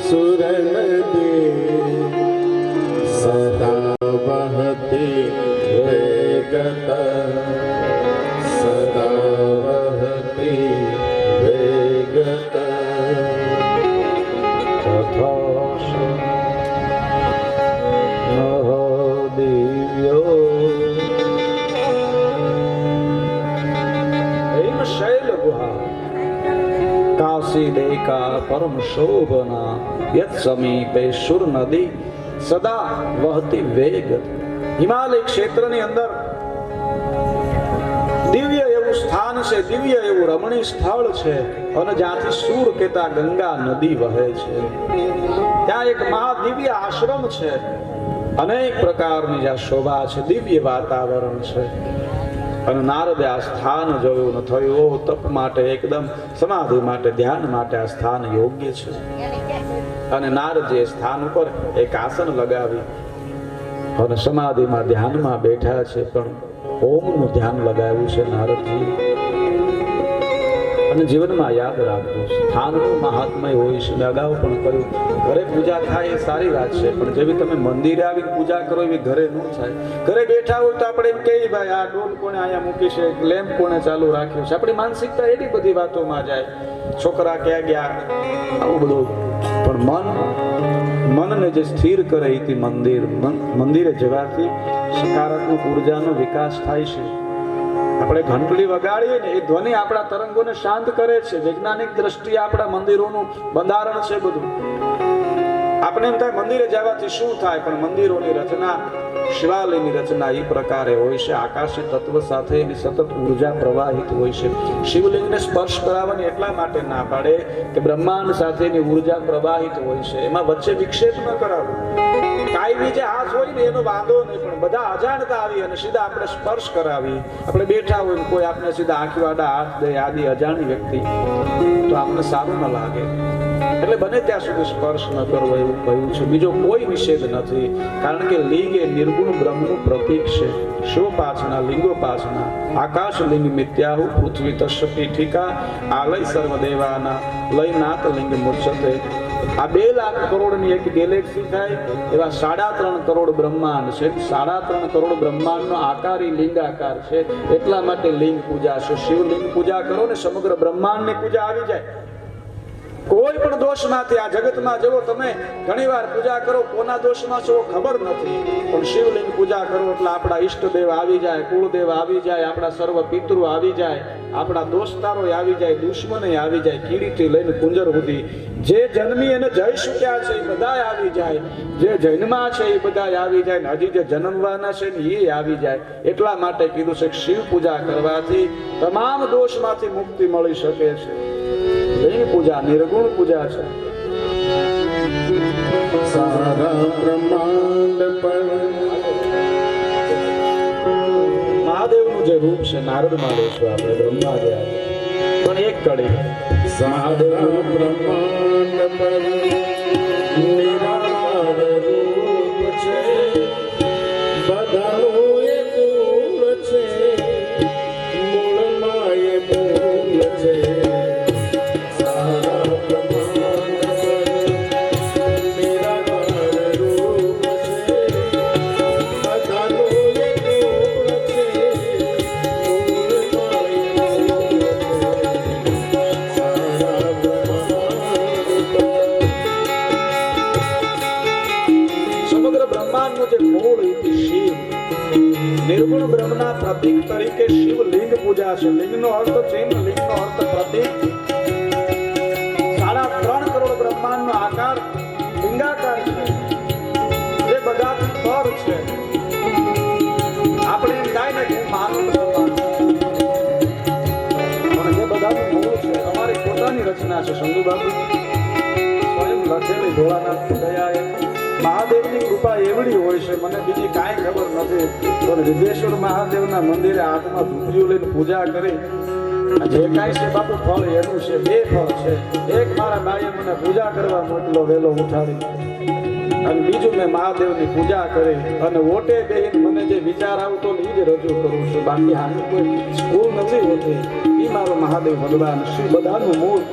સુરનદી સદા વહતી વેગત સદા વહતી વેગત દિવ્યો હિમશૈલ ગુહા કાશી દેકા પરમ શોભના યત સમીપે સુર નદી સદા વહતી વેગ. હિમાલય ક્ષેત્રની અંદર દિવ્ય એવું સ્થાન છે, દિવ્ય એવું રમણીય સ્થળ છે, અને જ્યાંથી સુર કેતા ગંગા નદી વહે છે. ત્યાં એક મહાદિવ્ય આશ્રમ છે, અનેક પ્રકારની જ્યાં શોભા છે, દિવ્ય વાતાવરણ છે. અને નારદે આ સ્થાન જોયું ન થયું. તપ માટે, એકદમ સમાધિ માટે, ધ્યાન માટે આ સ્થાન યોગ્ય છે. અને નારદજી સ્થાન ઉપર એક આસન લગાવી અને સમાધિમાં ધ્યાનમાં બેઠા છે, પણ ઓમનું ધ્યાન લગાવ્યું છે નારદજી. અને જીવનમાં યાદ રાખજો, સ્થાનનું મહાત્મય હોય છે. મેં અગાઉ પણ કહ્યું, ઘરે પૂજા થાય એ સારી વાત છે, પણ જેવી તમે મંદિરે આવી પૂજા કરો એવી ઘરે ન થાય. ઘરે બેઠા હોય તો આપણે એમ કહીએ, ભાઈ આ ડોલ કોણે અહીંયા મૂકી છે, લેમ્પ કોણે ચાલુ રાખ્યો છે. આપણી માનસિકતા એટલી બધી વાતોમાં જાય, છોકરા ક્યાં ગયા, આવું બધું. પણ મનને જે સ્થિર કરે એથી મંદિરે જવાથી સકારાત્મક ઉર્જાનો વિકાસ થાય છે. આપણે ઘંટડી વગાડીએ ને એ ધ્વનિ આપણા તરંગોને શાંત કરે છે. વૈજ્ઞાનિક દ્રષ્ટિએ આપણા મંદિરોનું બંધારણ છે બધું. આપણે એમ થાય મંદિરે જવાથી શું થાય, પણ મંદિરોની રચના, શિવાલયની રચના એ પ્રકારે હોય છે. આકાશી તત્વ સાથે એની સતત ઉર્જા પ્રવાહિત હોય છે. શિવલિંગને સ્પર્શ કરાવવાની એટલા માટે ના પાડે કે બ્રહ્માંડ સાથે એની ઉર્જા પ્રવાહિત હોય છે, એમાં વચ્ચે વિક્ષેપ ન કરાવો. કાયમી જે હાથ હોય ને એનો વાંધો નહીં, પણ બધા અજાણતા આવી અને સીધા આપણે સ્પર્શ કરાવી. આપણે બેઠા હોય કોઈ આપણે સીધા આંખી વાડા હાથ દે, આદિ અજાણી વ્યક્તિ, તો આપણે સારું ન લાગે. એટલે બને ત્યાં સુધી સ્પર્શ ન કરવો એવું કહ્યું છે. બીજો કોઈ નિષેધ નથી, કારણ કે લિંગ એ નિર્ગુણ બ્રહ્મનું પ્રતીક છે. શિવોપાસના લિંગોપાસના આકાશ લિંગ મિત્યાહુ પૃથ્વી તસ્ય પીઠિકા આલય સર્વદેવાના લયનાથ લિંગ મુચ્યતે. આ 2 લાખ કરોડની એક ગેલેક્સી થાય એવા 3.5 કરોડ બ્રહ્માંડ છે. 3.5 કરોડ બ્રહ્માંડનો આકાર એ લિંગાકાર છે. એટલા માટે લિંગ પૂજા છે. શિવલિંગ પૂજા કરો ને સમગ્ર બ્રહ્માંડની પૂજા આવી જાય. કોઈ પણ દોષમાંથી આ જગતમાં જેવો તમે ઘણીવાર પૂજા કરો, કોના દોષમાં છો ખબર નથી, પણ શિવલિંગ પૂજા કરો એટલે આપણા ઈષ્ટદેવ આવી જાય, કુળદેવ આવી જાય, આપણા સર્વ પિતૃ આવી જાય, આપણા દોસ્તારો આવી જાય, દુશ્મને આવી જાય, કીડીથી લઈને કુંજર સુધી જે જન્મી અને જઈ શક્યા છે એ બધા આવી જાય, જે જન્મા છે એ બધા આવી જાય, ને હજી જે જન્મવાના છે ને એ આવી જાય. એટલા માટે કીધું છે કે શિવ પૂજા કરવાથી તમામ દોષમાંથી મુક્તિ મળી શકે છે. લિંગ પૂજા નિર્ગુણ પૂજા છે. સારા બ્રહ્માંડ પર મહાદેવનું જે રૂપ છે નારદમાં લેશું આપણે બ્રહ્મા ગયા પણ એક કડી સારા બ્રહ્માંડ પર નિરાકાર રૂપ છે, બધાનું એ મૂળ છે, મૂળમાં એ મૂળ છે. નિર્ગુણ બ્રહ્મના પ્રતીક તરીકે શિવલિંગ પૂજા છે. લિંગનો અર્થ ચિહ્ન, લિંગનો અર્થ પ્રતીક. 3.5 કરોડ બ્રહ્માંડનો આકાર લિંગાકાર છે, જે બધાથી પર છે. આપણે એમ થાય ને કે હું માનું પણ જે બધાનું મૂળ છે. અમારી પોતાની રચના છે શંભુ બાબુ, સ્વયં લખેલી ભોળાનાથની દયાએ. મહાદેવની કૃપા એવડી હોય છે, મને બીજી કાંઈ ખબર નથી. પણ વિદેશ્વર મહાદેવના મંદિરે હાથમાં ધૂપરીઓ લઈને પૂજા કરી, જે કાંઈ છે બાપુ ફળ એનું છે. 2 ફળ છે. એક મારા બાઈએ મને પૂજા કરવા મોકલો વેલો ઉઠાડી, અને બીજું મેં મહાદેવની પૂજા કરી અને ઓટે બેહીને મને જે વિચાર આવતો ને એ જ રજૂ કરું છું. બાકી આની કોઈ સ્કૂલ નથી હોતી. એ મારો મહાદેવ ભગવાન શું બધાનું મૂળ.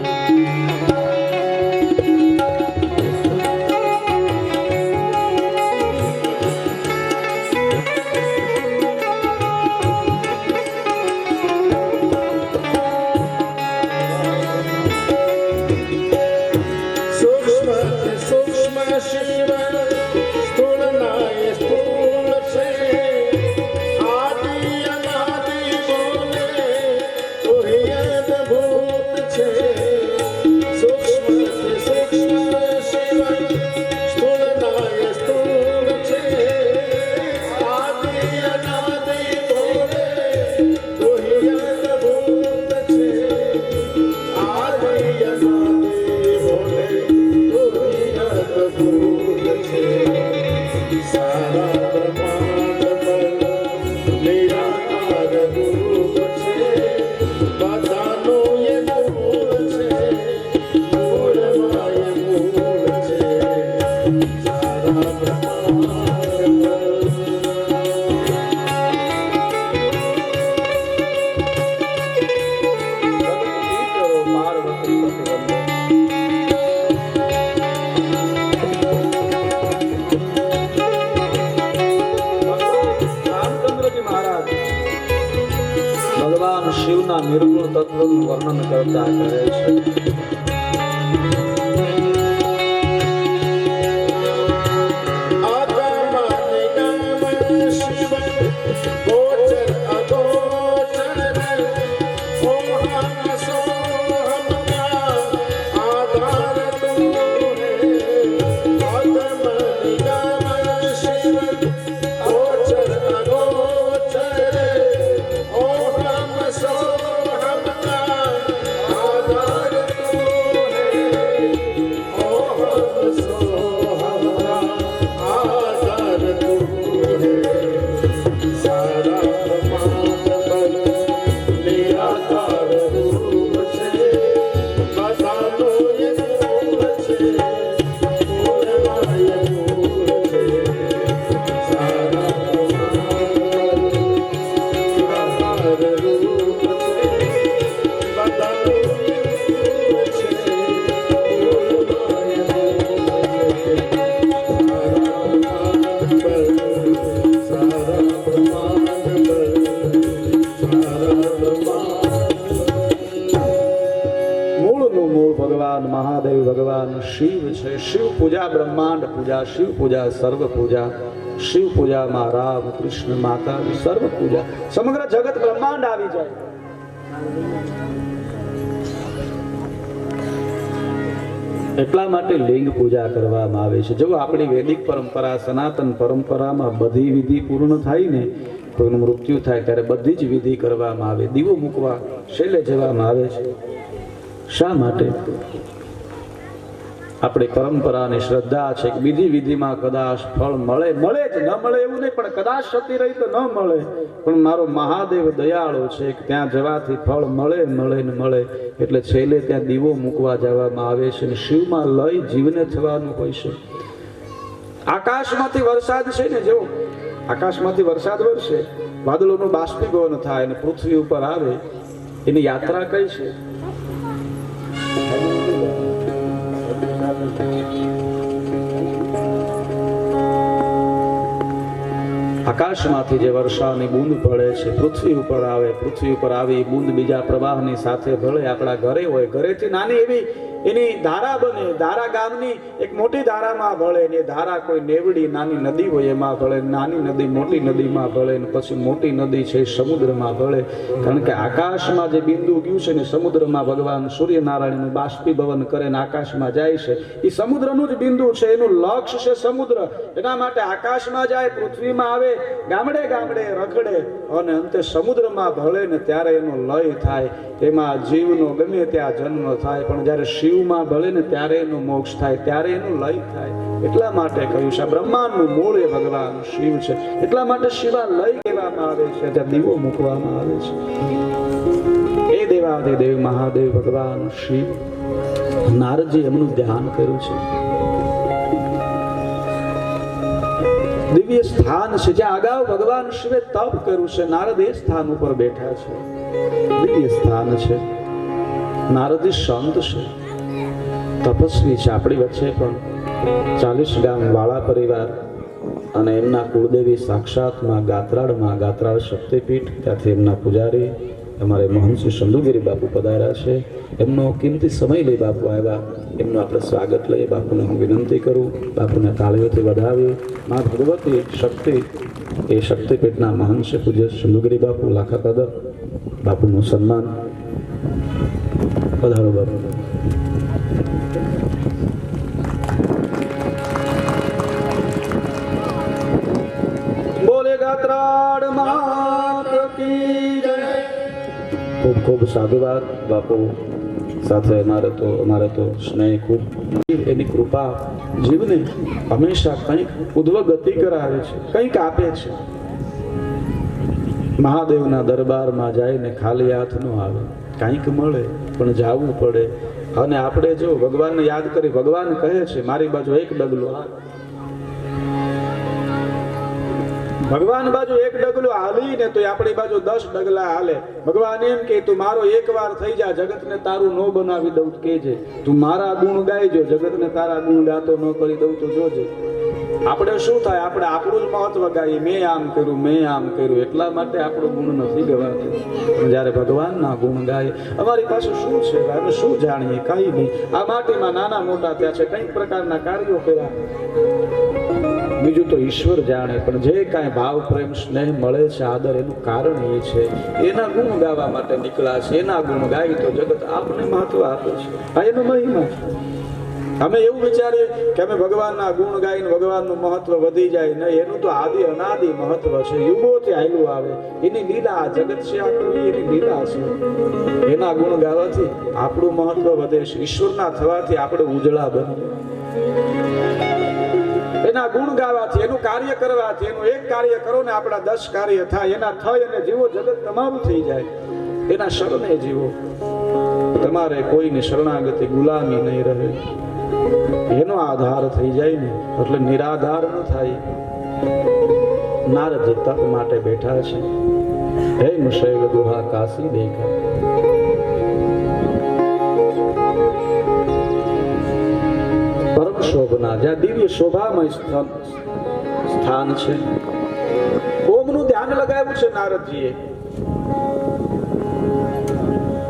શિવના નિર્ગુણ તત્વનું વર્ણન કરતા કહે છે. Oh ભગવાન મહાદેવ ભગવાન શિવ છે. શિવ પૂજા બ્રહ્માંડ પૂજા, શિવ પૂજા સર્વ પૂજા, શિવ પૂજામાં રામ કૃષ્ણ માતા સર્વ પૂજા, સમગ્ર જગત બ્રહ્માંડ આવી જાય. એટલા માટે લિંગ પૂજા કરવામાં આવે છે. જો આપણી વૈદિક પરંપરા સનાતન પરંપરામાં બધી વિધિ પૂર્ણ થાય ને, કોઈનું મૃત્યુ થાય ત્યારે બધી જ વિધિ કરવામાં આવે, દીવો મૂકવા શૈલે જવામાં આવે છે. શા માટે? આપણી પરંપરાની શ્રદ્ધા છે કે બીજી વિધિમાં કદાચ ફળ મળે, મળે જ ન મળે એવું નહીં, પણ કદાચ સતી રહી તો ન મળે, પણ મારો મહાદેવ દયાળુ છે કે ત્યાં જવાથી ફળ મળે મળે ને મળે. એટલે છેલ્લે ત્યાં દીવો મૂકવા જવામાં આવે છે. અને શિવમાં લઈ જીવને થવાનું હોય છે. આકાશમાંથી વરસાદ છે ને, જો આકાશમાંથી વરસાદ વરસે, વાદળોનું બાષ્પીભવન થાય અને પૃથ્વી ઉપર આવે, એની યાત્રા કઈ છે? આકાશમાંથી જે વર્ષાની બૂંદ પડે છે, પૃથ્વી ઉપર આવે, પૃથ્વી ઉપર આવી બૂંદ બીજા પ્રવાહની સાથે ભળે. આપણા ઘરે હોય, ઘરેથી નાની એવી એની ધારા બને, ધારા ગામની એક મોટી ધારામાં ભળે, ને ધારા કોઈ નેવડી નાની નદી હોય એમાં ભળે, નાની નદી મોટી નદીમાં ભળે, ને પછી મોટી નદી છે સમુદ્રમાં ભળે. કારણ કે આકાશમાં જે બિંદુ ગયું છે ને, સમુદ્રમાં ભગવાન સૂર્યનારાયણનું બાષ્પીભવન કરે ને આકાશમાં જાય છે, એ સમુદ્રનું જ બિંદુ છે, એનું લક્ષ્ય છે સમુદ્ર. એના માટે આકાશમાં જાય, પૃથ્વીમાં આવે, ગામડે ગામડે રખડે અને અંતે સમુદ્રમાં ભળે ને ત્યારે એનો લય થાય. એમાં જીવનો ગમે ત્યાં જન્મ થાય, પણ જ્યારે શિવમાં ભળે ને ત્યારે એનો મોક્ષ થાય, ત્યારે એનું લય થાય. એટલા માટે કહ્યું છે બ્રહ્માંડનું મૂળ એ ભગવાન શિવ છે. એટલા માટે શિવાલય કહેવામાં આવે છે, ત્યાં દીવો મૂકવામાં આવે છે. એ દેવાધિદેવ મહાદેવ ભગવાન શિવ, નારદજી એમનું ધ્યાન કર્યું છે. દિવ્ય સ્થાન છે જ્યાં અગાઉ ભગવાન શિવે તપ કર્યું છે, નારદ એ સ્થાન ઉપર બેઠા છે. દિવ્ય સ્થાન છે. નારદી સંત છે, તપસ્વી છે. આપણી વચ્ચે પણ 40 ગામ વાળા પરિવાર અને એમના કુળદેવી સાક્ષાતમાં ગાત્રાળ શક્તિપીઠ, ત્યાંથી એમના પૂજારી અમારે મોહનસિંહ સંધુગીરી બાપુ પધાર્યા છે. એમનો કિંમતી સમય લઈ બાપુ આવ્યા, એમનું આપણે સ્વાગત લઈએ. બાપુને હું વિનંતી કરું, બાપુને તાળીઓથી વધાવી. મા ભગવતી શક્તિ એ શક્તિપીઠના મહાન છે પૂજ્ય સંધુગીરી બાપુ, લાખા કદર. બાપુનું સન્માન. પધારો બાપુ. બોલે ગાત્રાળ માત કી જય. ખૂબ ખૂબ સાધુવાદ બાપુ સાથે. અમારે તો સ્નેહ ખૂબ. એની કૃપા જીવને હંમેશા કંઈક ઉદ્ધવ ગતિ કરાવે છે, કંઈક આપે છે. મહાદેવના દરબારમાં જઈને ખાલી હાથ ન આવે, કંઈક મળે, પણ જાવું પડે. અને આપણે જો ભગવાનને યાદ કરી, ભગવાન કહે છે મારી બાજુ એક ડગલું હાલ. ભગવાન બાજુ એક ડગલું હાલીને તો આપણી બાજુ 10 ડગલા હાલે. ભગવાન એમ કે તું મારો એકવાર થઈ જા, જગતને તારું ન બનાવી દઉં કેજે. તું મારા ગુણ ગાઈજો, જગતને તારા ગુણ ગાતો ન કરી દઉં તો જોજે. આપણે શું થાય, આપણે આપણું જ મહત્વ ગાઈએ, મેં આમ કર્યું, મેં આમ કર્યું, એટલા માટે આપણું ગુણ નથી ગવાતું. પણ જ્યારે ભગવાનના ગુણ ગાય, અમારી પાસે શું છે, અમે શું જાણીએ, કંઈ નહીં. આ માટીમાં નાના મોટા થયા છે, કંઈક પ્રકારના કાર્યો કર્યા, બીજું તો ઈશ્વર જાણે. પણ જે કાંઈ ભાવ પ્રેમ સ્નેહ મળે છે, આદર, એનું કારણ એ છે એના ગુણ ગાવા માટે નીકળ્યા છે. એના ગુણ ગાય તો જગત આપને મહત્વ આપે છે. આ એનો મહિમા છે. અમે એવું વિચારીએ કે અમે ભગવાનના ગુણ ગાઈને ભગવાનનું મહત્વ વધી જાય, નહીં. એનું તો આદિ અનાદિ મહત્વ છે, યુગોથી હાલ્યું આવે. એની લીલા, આ જગત છે આખું એની લીલા છે. એના ગુણ ગાવાથી આપણું મહત્વ વધે છે. ઈશ્વરના થવાથી આપણે ઉજળા બનીએ. એના ગુણ ગાવાથી, એનું કાર્ય કરવાથી, એનું એક કાર્ય કરો ને આપણા 10 કાર્ય થાય. એના થઈ અને જીવો, જગત તમારું થઈ જાય. એના શરણે જીવો, તમારે કોઈની શરણાગતિ ગુલામી નહીં રહે. એનો આધાર થઈ જાય ને એટલે નિરાધાર ન થાય. નારદજી તપ માટે બેઠા છે. હે મુશૈલ ગુહા કાશી દેખા. પરમ શોભના, જ્યાં દિવ્ય શોભામય સ્થાન છે. ઓમનું ધ્યાન લગાવ્યું છે નારદજીએ.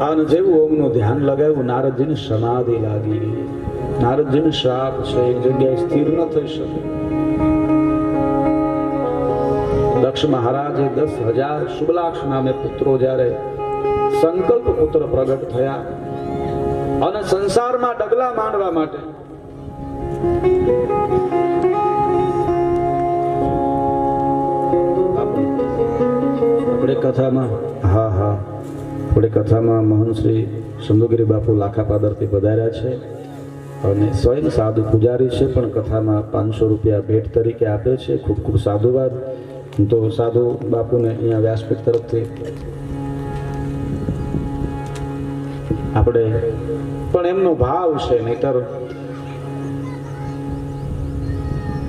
અને જેવું ઓમનું ધ્યાન લગાવ્યું નારદજીને સમાધિ લાગી ગઈ. નારદજીનો શ્રાપ છે, એક જગ્યાએ સ્થિર ન થઈ શકે. દક્ષ મહારાજે 10,000 શુભલાક્ષ નામે પુત્રો જ્યારે સંકલ્પ પુત્ર પ્રગટ થયા અને સંસારમાં ડગલા માંડવા માટે આપણે કથામાં આપણે કથામાં મહંત શ્રી સંધુગીરી બાપુ લાખાપાદરથી પધાર્યા છે અને સ્વયં સાધુ પૂજારી છે, પણ કથામાં 500 રૂપિયા ભેટ તરીકે આપે છે. ખૂબ ખૂબ સાધુવાદ. તો સાધુ બાપુને અહીંયા વ્યાસપીઠ તરફથી આપણે પણ એમનો ભાવ છે, નહીતર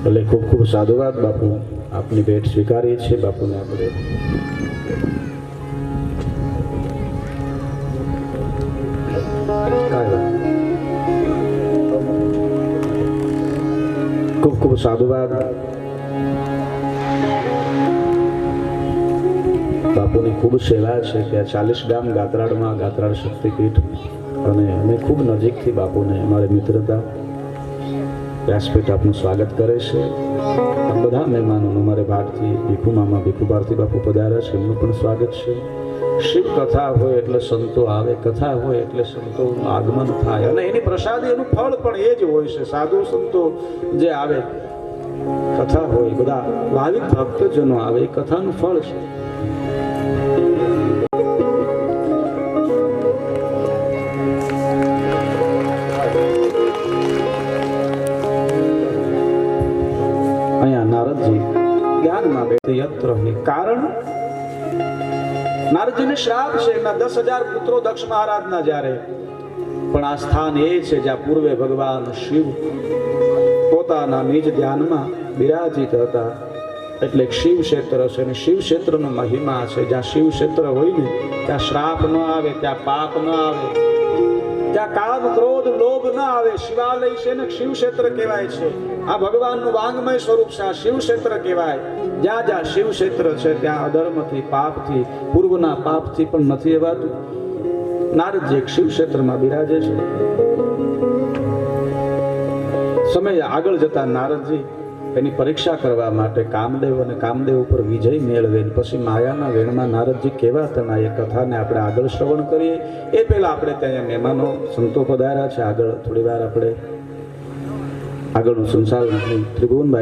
એટલે ખૂબ ખૂબ સાધુવાદ બાપુ. આપની ભેટ સ્વીકારીએ છીએ બાપુને. આપણે ખૂબ ખૂબ સાધુવાદ. બાપુની ખૂબ સેવા છે કે 40 ગામ ગાત્રાળમાં ગાત્રાળ શક્તિપીઠ, અને અમે ખૂબ નજીકથી બાપુને અમારી મિત્રતા વ્યાસપીઠ આપનું સ્વાગત કરે છે. બધા મહેમાનોનું અમારે ભાટથી ભીખુ મામા ભીખુ ભારતી બાપુ પધાર્યા છે, એમનું પણ સ્વાગત છે. શિવ કથા હોય એટલે સંતો આવે, કથા હોય એટલે સંતોનું આગમન થાય, અને એની પ્રસાદી એનું ફળ પણ એ જ હોય છે. સાધુ સંતો જે આવે, કથા હોય, બધા ભાવિક ભક્તજનો આવે, એ કથાનું ફળ છે. અહીંયા નારદજી ધ્યાનમાં બેઠે યત્ર હે. કારણ નારદજીને શ્રાપ છે એમના 10,000 પુત્રો દક્ષ મહારાજના. જ્યારે પણ આ સ્થાન એ છે જ્યાં પૂર્વે ભગવાન શિવ પોતાના નિજ ધ્યાનમાં બિરાજિત હતા, એટલે શિવ ક્ષેત્ર છે. અને શિવ ક્ષેત્રનો મહિમા છે. જ્યાં શિવ ક્ષેત્ર હોય ને ત્યાં શ્રાપ ન આવે, ત્યાં પાપ ન આવે, ત્યાં કામ ક્રોધ લોભ ન આવે. શિવાલય છે ને શિવ ક્ષેત્ર કહેવાય છે. આ ભગવાનનું વાંગમય સ્વરૂપ છે, આ શિવ ક્ષેત્ર કહેવાય. જ્યાં જ્યાં શિવ ક્ષેત્ર છે ત્યાં અધર્મથી, પાપથી, પૂર્વના પાપથી પણ નથી એવાતું. નારદજી એક શિવ ક્ષેત્રમાં બિરાજે છે. સમય આગળ જતા નારદજી એની પરીક્ષા કરવા માટે કામદેવ અને કામદેવ ઉપર વિજય મેળવે, પછી માયાના વેણમાં નારદજી કેવા હતા એ કથાને આપણે આગળ શ્રવણ કરીએ. એ પહેલા આપણે ત્યાં મહેમાનો સંતો પધાર્યા છે. આગળ થોડી વાર આપણે આગળનું સંસાર ત્રિભુવનભાઈ